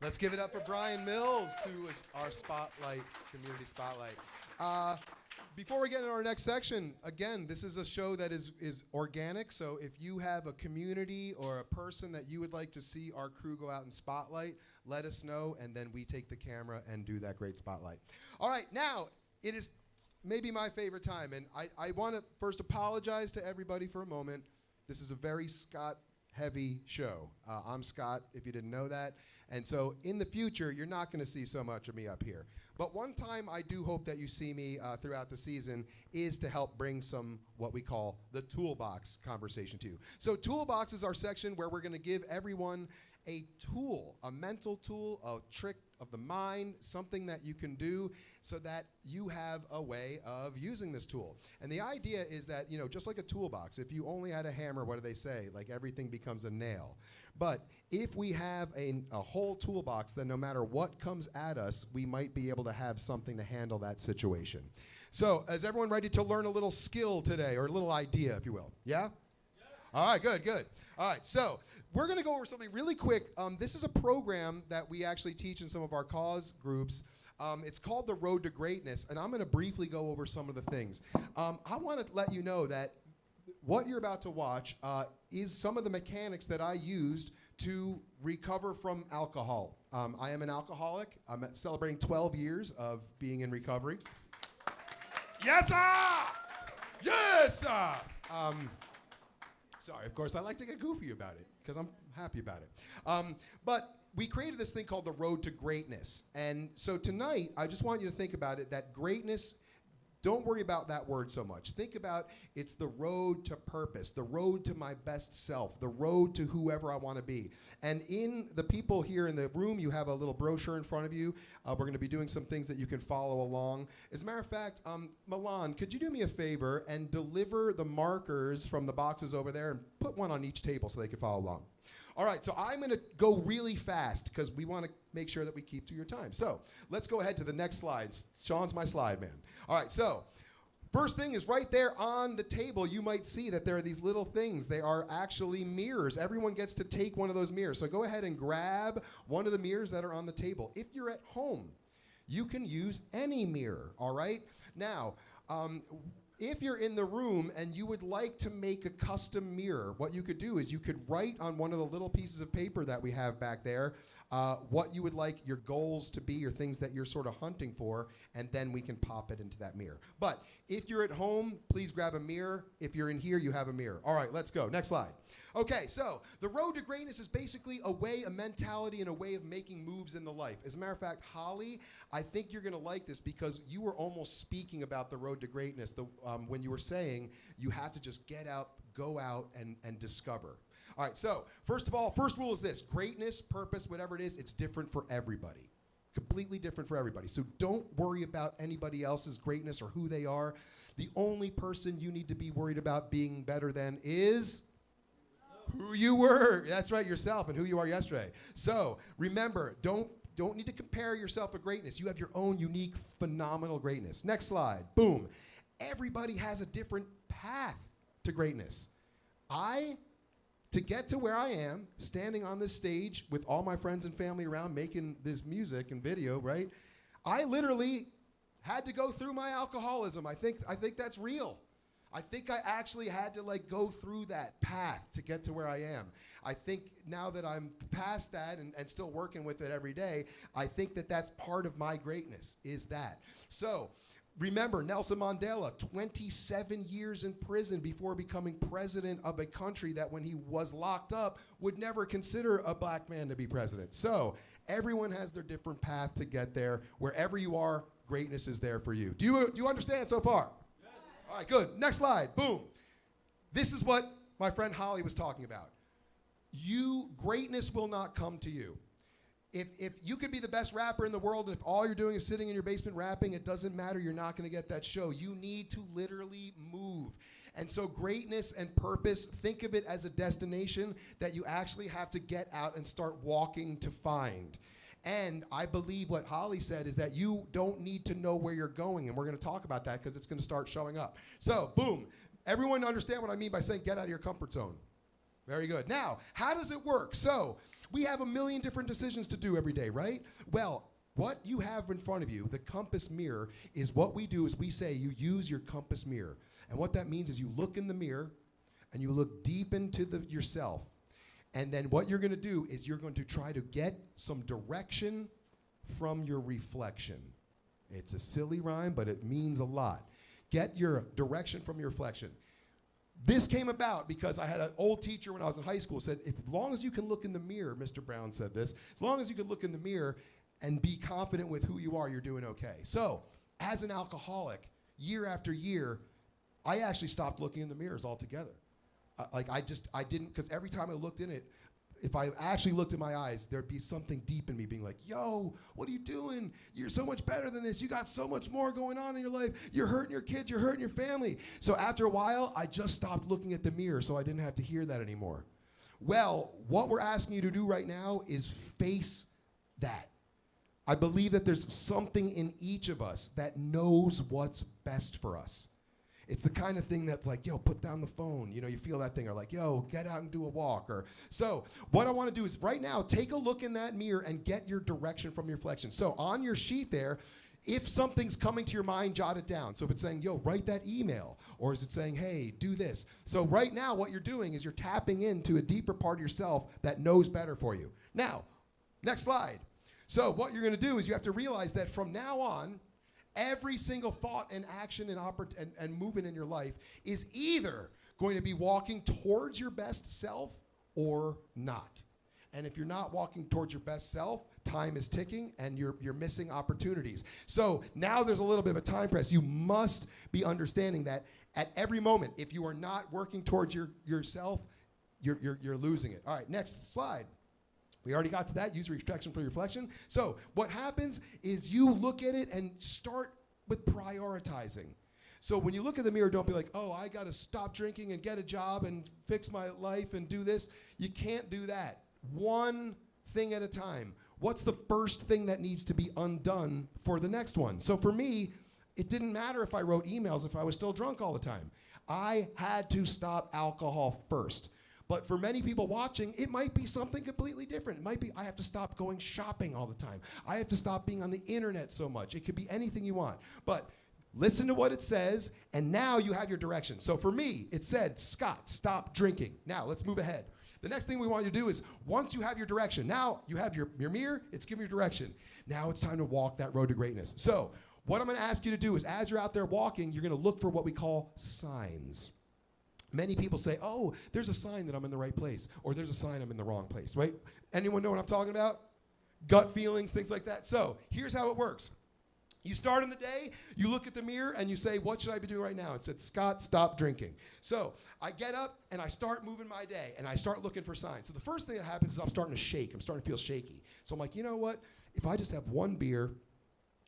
Let's give it up for Brian Mills, who is our spotlight, community spotlight. Before we get into our next section, again, this is a show that is organic, so if you have a community or a person that you would like to see our crew go out and spotlight, let us know, and then we take the camera and do that great spotlight. All right, now, it is maybe my favorite time, and I want to first apologize to everybody for a moment. This is a very Scott-heavy show. I'm Scott, if you didn't know that. And so in the future, you're not going to see so much of me up here. But one time I do hope that you see me throughout the season is to help bring some what we call the Toolbox conversation to you. So Toolbox is our section where we're going to give everyone a tool, a mental tool, a trick of the mind, something that you can do so that you have a way of using this tool. And the idea is that, you know, just like a toolbox, if you only had a hammer, what do they say? Like everything becomes a nail. But if we have a whole toolbox, then no matter what comes at us, we might be able to have something to handle that situation. So is everyone ready to learn a little skill today, or a little idea, if you will? Yeah? All right, good, good. All right, so we're going to go over something really quick. This is a program that we actually teach in some of our cause groups. It's called The Road to Greatness, and I'm going to briefly go over some of the things. I want to let you know that what you're about to watch is some of the mechanics that I used to recover from alcohol. I am an alcoholic. I'm celebrating 12 years of being in recovery. Yes, sir! Yes, sir! Sorry, of course, I like to get goofy about it because I'm happy about it. But we created this thing called the Road to Greatness. And so tonight, I just want you to think about it, that greatness, don't worry about that word so much. Think about it's the road to purpose, the road to my best self, the road to whoever I want to be. And in the people here in the room, you have a little brochure in front of you. We're going to be doing some things that you can follow along. As a matter of fact, Milan, could you do me a favor and deliver the markers from the boxes over there and put one on each table so they can follow along? All right, so I'm going to go really fast because we want to make sure that we keep to your time. So let's go ahead to the next slide. Sean's my slide man. All right, so first thing is right there on the table, you might see that there are these little things. They are actually mirrors. Everyone gets to take one of those mirrors. So go ahead and grab one of the mirrors that are on the table. If you're at home, you can use any mirror, all right? Now, if you're in the room and you would like to make a custom mirror, what you could do is you could write on one of the little pieces of paper that we have back there what you would like your goals to be or things that you're sort of hunting for, and then we can pop it into that mirror. But if you're at home, please grab a mirror. If you're in here, you have a mirror. All right, let's go. Next slide. Okay, so the road to greatness is basically a way, a mentality, and a way of making moves in the life. As a matter of fact, Holly, I think you're going to like this because you were almost speaking about the road to greatness when you were saying you have to just get out, go out, and discover. All right, so first of all, first rule is this. Greatness, purpose, whatever it is, it's different for everybody. Completely different for everybody. So don't worry about anybody else's greatness or who they are. The only person you need to be worried about being better than is who you were. That's right, yourself and who you are yesterday. So remember, don't need to compare yourself to greatness. You have your own unique, phenomenal greatness. Next slide. Boom. Everybody has a different path to greatness. To get to where I am, standing on this stage with all my friends and family around making this music and video, right? I literally had to go through my alcoholism. I think that's real. I think I actually had to go through that path to get to where I am. I think now that I'm past that and still working with it every day, I think that that's part of my greatness, is that. So remember Nelson Mandela, 27 years in prison before becoming president of a country that when he was locked up would never consider a black man to be president. So everyone has their different path to get there. Wherever you are, greatness is there for you. Do you understand so far? Yes. All right, good. Next slide. Boom. This is what my friend Holly was talking about. Greatness will not come to you. If you could be the best rapper in the world, and if all you're doing is sitting in your basement rapping, it doesn't matter. You're not going to get that show. You need to literally move. And so greatness and purpose, think of it as a destination that you actually have to get out and start walking to find. And I believe what Holly said is that you don't need to know where you're going, and we're going to talk about that because it's going to start showing up. So, boom. Everyone understand what I mean by saying get out of your comfort zone. Very good. Now, how does it work? So, we have a million different decisions to do every day, right? Well, what you have in front of you, the compass mirror, is what we do is we say you use your compass mirror. And what that means is you look in the mirror and you look deep into yourself. And then what you're going to do is you're going to try to get some direction from your reflection. It's a silly rhyme, but it means a lot. Get your direction from your reflection. This came about because I had an old teacher when I was in high school said, as long as you can look in the mirror, Mr. Brown said this, as long as you can look in the mirror and be confident with who you are, you're doing okay. So, as an alcoholic, year after year, I actually stopped looking in the mirrors altogether. I didn't, because every time I looked in it, if I actually looked in my eyes, there'd be something deep in me being like, yo, what are you doing? You're so much better than this. You got so much more going on in your life. You're hurting your kids. You're hurting your family. So after a while, I just stopped looking at the mirror so I didn't have to hear that anymore. Well, what we're asking you to do right now is face that. I believe that there's something in each of us that knows what's best for us. It's the kind of thing that's like, yo, put down the phone. You know, you feel that thing, or like, yo, get out and do a walk. Or so what I want to do is right now, take a look in that mirror and get your direction from your reflection. So on your sheet there, if something's coming to your mind, jot it down. So if it's saying, yo, write that email, or is it saying, hey, do this? So right now, what you're doing is you're tapping into a deeper part of yourself that knows better for you. Now, next slide. So what you're going to do is you have to realize that from now on, every single thought and action and movement in your life is either going to be walking towards your best self or not. And if you're not walking towards your best self, time is ticking and you're missing opportunities. So now there's a little bit of a time press. You must be understanding that at every moment, if you are not working towards yourself, you're losing it. All right, next slide. We already got to that, use retraction for reflection. So what happens is you look at it and start with prioritizing. So when you look at the mirror, don't be like, oh, I got to stop drinking and get a job and fix my life and do this. You can't do that. One thing at a time. What's the first thing that needs to be undone for the next one? So for me, it didn't matter if I wrote emails if I was still drunk all the time. I had to stop alcohol first. But for many people watching, it might be something completely different. It might be, I have to stop going shopping all the time. I have to stop being on the internet so much. It could be anything you want. But listen to what it says, and now you have your direction. So for me, it said, Scott, stop drinking. Now, let's move ahead. The next thing we want you to do is, once you have your direction, now you have your mirror, it's giving you direction. Now it's time to walk that road to greatness. So what I'm going to ask you to do is, as you're out there walking, you're going to look for what we call signs. Many people say, oh, there's a sign that I'm in the right place, or there's a sign I'm in the wrong place, right? Anyone know what I'm talking about? Gut feelings, things like that. So here's how it works. You start in the day, you look at the mirror, and you say, what should I be doing right now? It said, Scott, stop drinking. So I get up, and I start moving my day, and I start looking for signs. So the first thing that happens is I'm starting to shake. I'm starting to feel shaky. So I'm like, you know what? If I just have one beer,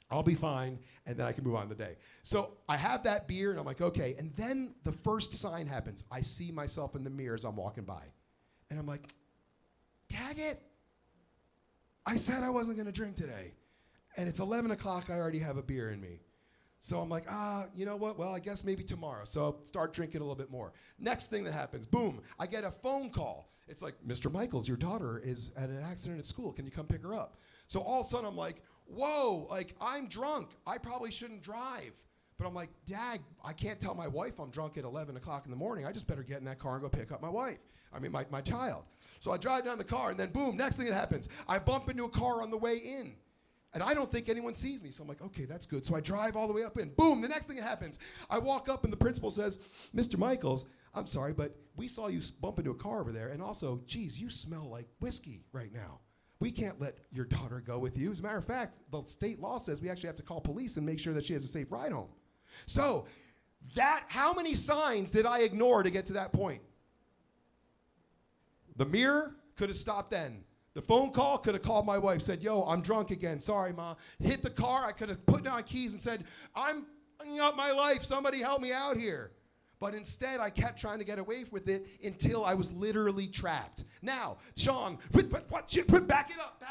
I'll be fine, and then I can move on the day. So I have that beer, and I'm like, okay. And then the first sign happens. I see myself in the mirror as I'm walking by. And I'm like, tag it. I said I wasn't going to drink today. And it's 11 o'clock, I already have a beer in me. So I'm like, you know what? Well, I guess maybe tomorrow. So I'll start drinking a little bit more. Next thing that happens, boom, I get a phone call. It's like, Mr. Michaels, your daughter is at an accident at school. Can you come pick her up? So all of a sudden, I'm like, whoa, like, I'm drunk. I probably shouldn't drive. But I'm like, Dad, I can't tell my wife I'm drunk at 11 o'clock in the morning. I just better get in that car and go pick up my child. So I drive down the car, and then boom, next thing that happens, I bump into a car on the way in. And I don't think anyone sees me. So I'm like, okay, that's good. So I drive all the way up in. Boom, the next thing that happens, I walk up, and the principal says, Mr. Michaels, I'm sorry, but we saw you bump into a car over there. And also, geez, you smell like whiskey right now. We can't let your daughter go with you. As a matter of fact, the state law says we actually have to call police and make sure that she has a safe ride home. So how many signs did I ignore to get to that point? The mirror could have stopped then. The phone call could have called my wife, said, yo, I'm drunk again. Sorry, Ma. Hit the car. I could have put down keys and said, I'm hanging up my life. Somebody help me out here. But instead, I kept trying to get away with it until I was literally trapped. Now, Sean, back it up.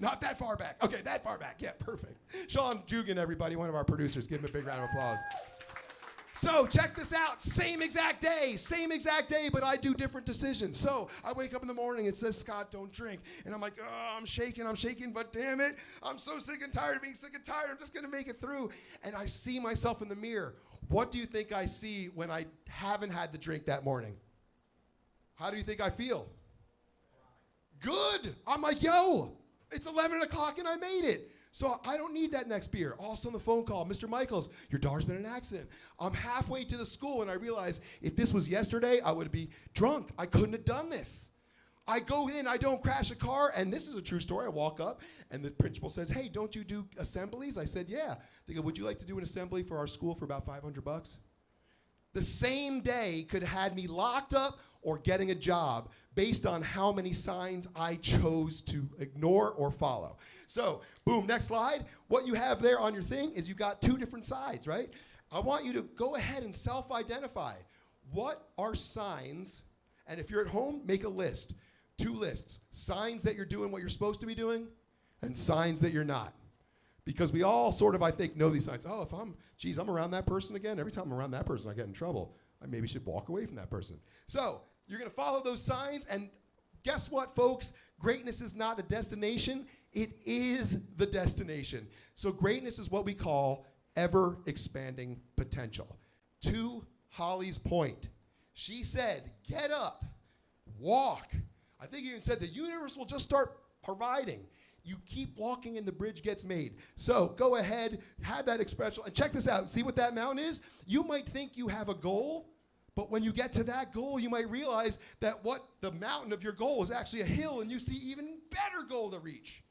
Not that far back. Okay, that far back. Yeah, perfect. Sean Jugan, everybody, one of our producers. Give him a big round of applause. So check this out. Same exact day, but I do different decisions. So I wake up in the morning, it says, Scott, don't drink. And I'm like, oh, I'm shaking, but damn it, I'm so sick and tired of being sick and tired. I'm just going to make it through. And I see myself in the mirror. What do you think I see when I haven't had the drink that morning? How do you think I feel? Good. I'm like, yo, it's 11 o'clock and I made it. So I don't need that next beer. All of a sudden the phone call, Mr. Michaels, your daughter's been in an accident. I'm halfway to the school and I realize if this was yesterday, I would be drunk. I couldn't have done this. I go in, I don't crash a car, and this is a true story. I walk up and the principal says, hey, don't you do assemblies? I said, yeah. They go, would you like to do an assembly for our school for about $500? The same day could have had me locked up or getting a job based on how many signs I chose to ignore or follow. So, boom, next slide. What you have there on your thing is you've got two different sides, right? I want you to go ahead and self-identify. What are signs? And if you're at home, make a list. 2 lists. Signs that you're doing what you're supposed to be doing and signs that you're not. Because we all sort of, I think, know these signs. Oh, if I'm around that person again, every time I'm around that person, I get in trouble. I maybe should walk away from that person. So, you're going to follow those signs, and guess what, folks? Greatness is not a destination. It is the destination. So greatness is what we call ever-expanding potential. To Holly's point, she said, get up, walk. I think you even said the universe will just start providing. You keep walking and the bridge gets made. So go ahead, have that expression, and check this out. See what that mountain is? You might think you have a goal, but when you get to that goal, you might realize that what the mountain of your goal is actually a hill, and you see even better goal to reach.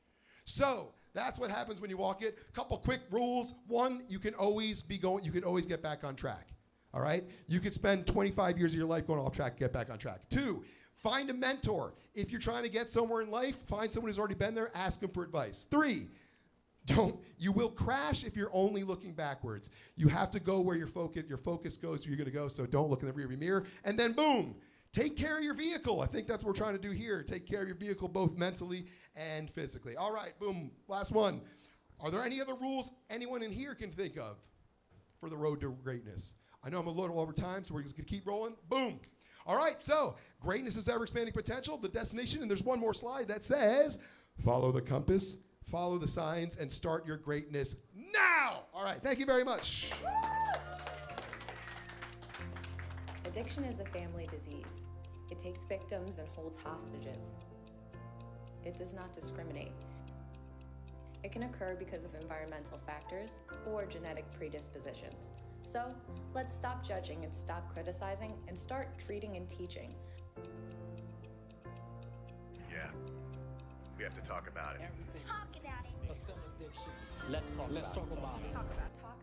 So that's what happens when you walk it. Couple quick rules. 1, you can always get back on track. All right? You could spend 25 years of your life going off track, get back on track. 2, find a mentor. If you're trying to get somewhere in life, find someone who's already been there, ask them for advice. 3, you will crash if you're only looking backwards. You have to go where your focus goes where you're gonna go, so don't look in the rearview mirror. And then boom, take care of your vehicle. I think that's what we're trying to do here. Take care of your vehicle both mentally and physically. All right, boom, last one. Are there any other rules anyone in here can think of for the road to greatness? I know I'm a little over time, so we're just gonna keep rolling. Boom. All right, so greatness is ever-expanding potential, the destination, and there's one more slide that says, follow the compass, follow the signs, and start your greatness now. All right, thank you very much. Addiction is a family disease. It takes victims and holds hostages. It does not discriminate. It can occur because of environmental factors or genetic predispositions. So, let's stop judging and stop criticizing and start treating and teaching. Yeah, we have to talk about it. Talk about it. Let's talk about it. Talk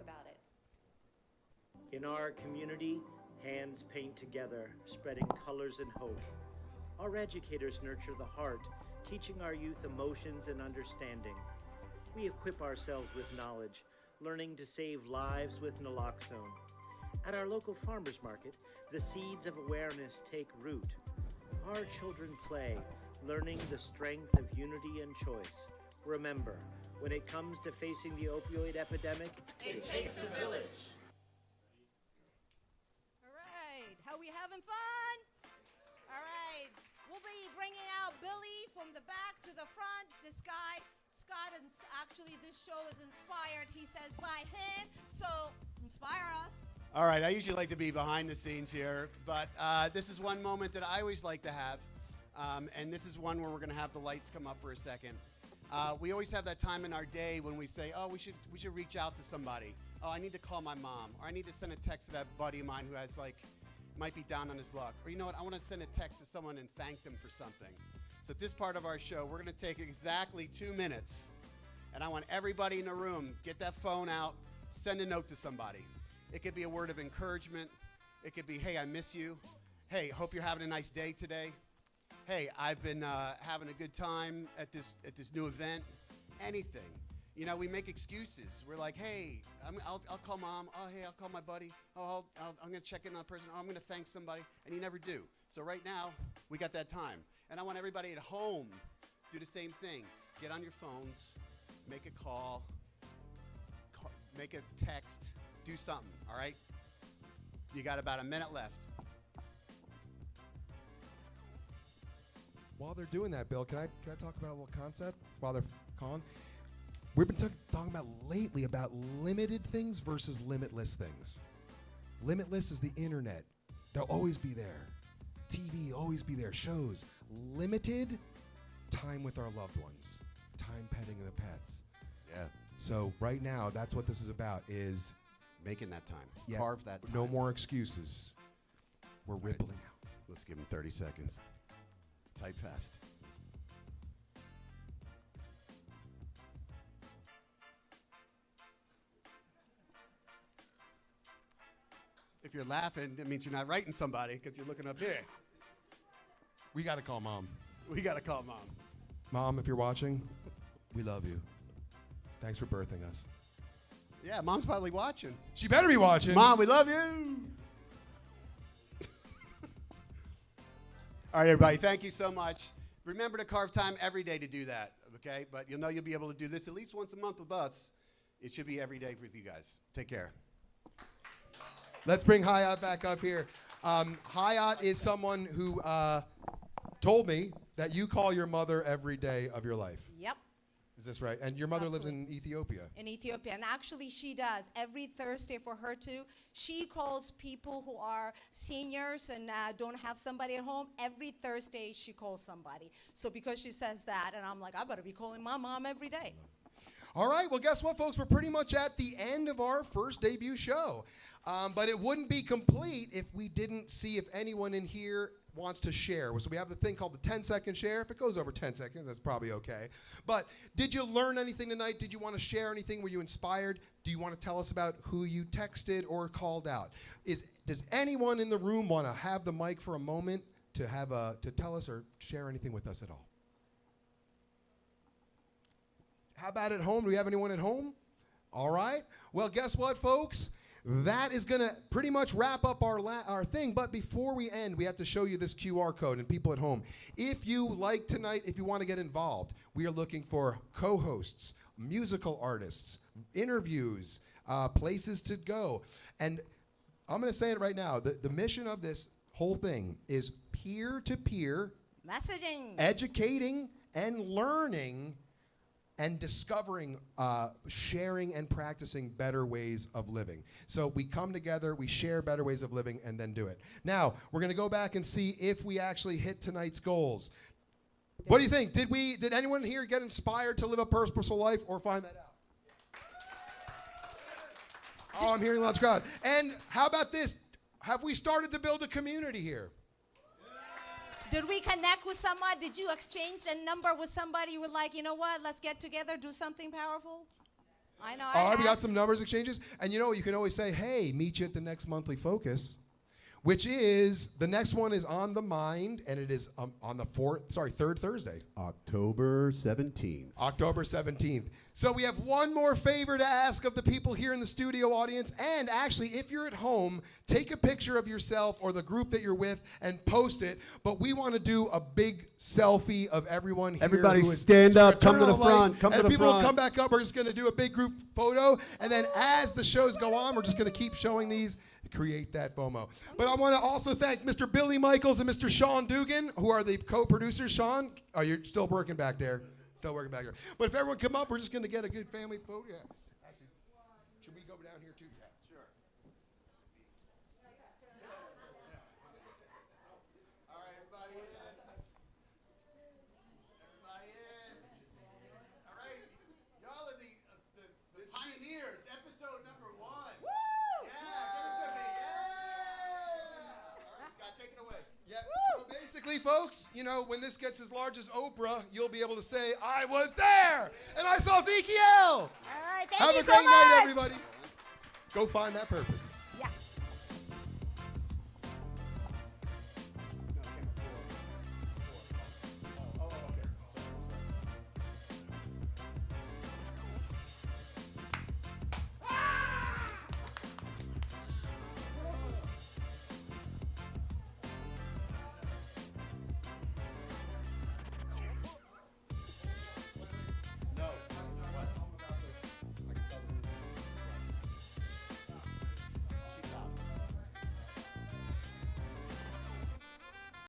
about it. In our community, hands paint together, spreading colors and hope. Our educators nurture the heart, teaching our youth emotions and understanding. We equip ourselves with knowledge, learning to save lives with naloxone. At our local farmers market, the seeds of awareness take root. Our children play, learning the strength of unity and choice. Remember, when it comes to facing the opioid epidemic, it takes a village. All right, how we having fun? All right, we'll be bringing out Billy from the back to the front. This guy, Scott, and actually this show is inspired, he says, by him. So inspire us. All right, I usually like to be behind the scenes here, but this is one moment that I always like to have, and this is one where we're going to have the lights come up for a second. We always have that time in our day when we say, oh, we should reach out to somebody. Oh, I need to call my mom, or I need to send a text to that buddy of mine who has might be down on his luck. Or you know what, I want to send a text to someone and thank them for something. So at this part of our show, we're going to take exactly 2 minutes, and I want everybody in the room, get that phone out, send a note to somebody. It could be a word of encouragement. It could be, hey, I miss you. Hey, hope you're having a nice day today. Hey, I've been having a good time at this new event. Anything. You know, we make excuses. We're like, hey, I'll call mom. Oh, hey, I'll call my buddy. Oh, I'm going to check in on a person. Oh, I'm going to thank somebody. And you never do. So right now, we got that time. And I want everybody at home to do the same thing. get on your phones, make a call, make a text, do something, all right? You got about a minute left. While they're doing that, Bill, can I talk about a little concept while they're calling? We've been talking about lately about limited things versus limitless things. Limitless is the internet. They'll always be there. TV, always be there. Shows. Limited, time with our loved ones. Time petting the pets. Yeah. So right now, that's what this is about, is making that time. Yeah, Carve that time. no more excuses. We're rippling out. Let's give him 30 seconds. Type fast. If you're laughing, that means you're not writing somebody because you're looking up here. We got to call Mom. We got to call Mom. Mom, if you're watching, we love you. Thanks for birthing us. Yeah, Mom's probably watching. She better be watching. Mom, we love you. All right, everybody, thank you so much. Remember to carve time every day to do that, okay? But you'll know you'll be able to do this at least once a month with us. It should be every day with you guys. Take care. Let's bring Hayat back up here. Hayat is someone who told me that you call your mother every day of your life. Yep. Is this right? And your mother lives in Ethiopia. In Ethiopia. And actually she does. Every Thursday for her too, she calls people who are seniors and don't have somebody at home. Every Thursday she calls somebody. So because she says that, and I'm like, I better be calling my mom every day. All right, well, guess what, folks? We're pretty much at the end of our first debut show. But it wouldn't be complete if we didn't see if anyone in here wants to share. So we have the thing called the 10-second share. If it goes over 10 seconds, that's probably okay. But did you learn anything tonight? Did you want to share anything? Were you inspired? Do you want to tell us about who you texted or called out? Does anyone in the room want to have the mic for a moment to tell us or share anything with us at all? How about at home? Do we have anyone at home? All right. Well, guess what, folks? That is going to pretty much wrap up our thing. But before we end, we have to show you this QR code. And people at home, if you like tonight, if you want to get involved, we are looking for co-hosts, musical artists, interviews, places to go. And I'm going to say it right now. The mission of this whole thing is peer-to-peer messaging, educating, and learning and discovering, sharing and practicing better ways of living. So we come together, we share better ways of living, and then do it. Now, we're going to go back and see if we actually hit tonight's goals. What do you think? Did anyone here get inspired to live a purposeful life or find that out? Oh, I'm hearing lots of crowd. And how about this? Have we started to build a community here? Did we connect with someone? Did you exchange a number with somebody? You were like, you know what? Let's get together, do something powerful. I know. All right, we got some numbers exchanges. And you know, you can always say, hey, meet you at the next monthly focus, which is, the next one is on the mind, and it is on the third Thursday. October 17th. October 17th. So we have one more favor to ask of the people here in the studio audience. And actually, if you're at home, take a picture of yourself or the group that you're with and post it. But we want to do a big selfie of everyone here. Everybody stand up, come to the front, come to the front. And people will come back up. We're just going to do a big group photo. And then as the shows go on, we're just going to keep showing these. Create that FOMO. But I want to also thank Mr. Billy Michaels and Mr. Sean Dugan, who are the co-producers. Sean, are you still working back there? Still working back there. But if everyone come up, we're just going to get a good family photo. Yeah. Actually, should we go down here too? Yeah, sure. All right, everybody in. Everybody in. All right, y'all are the pioneers. Episode number 1. Woo! So basically, folks, you know, when this gets as large as Oprah, you'll be able to say, I was there, and I saw Ezekiel. All right, thank you so much. Have a great night, everybody. Go find that purpose.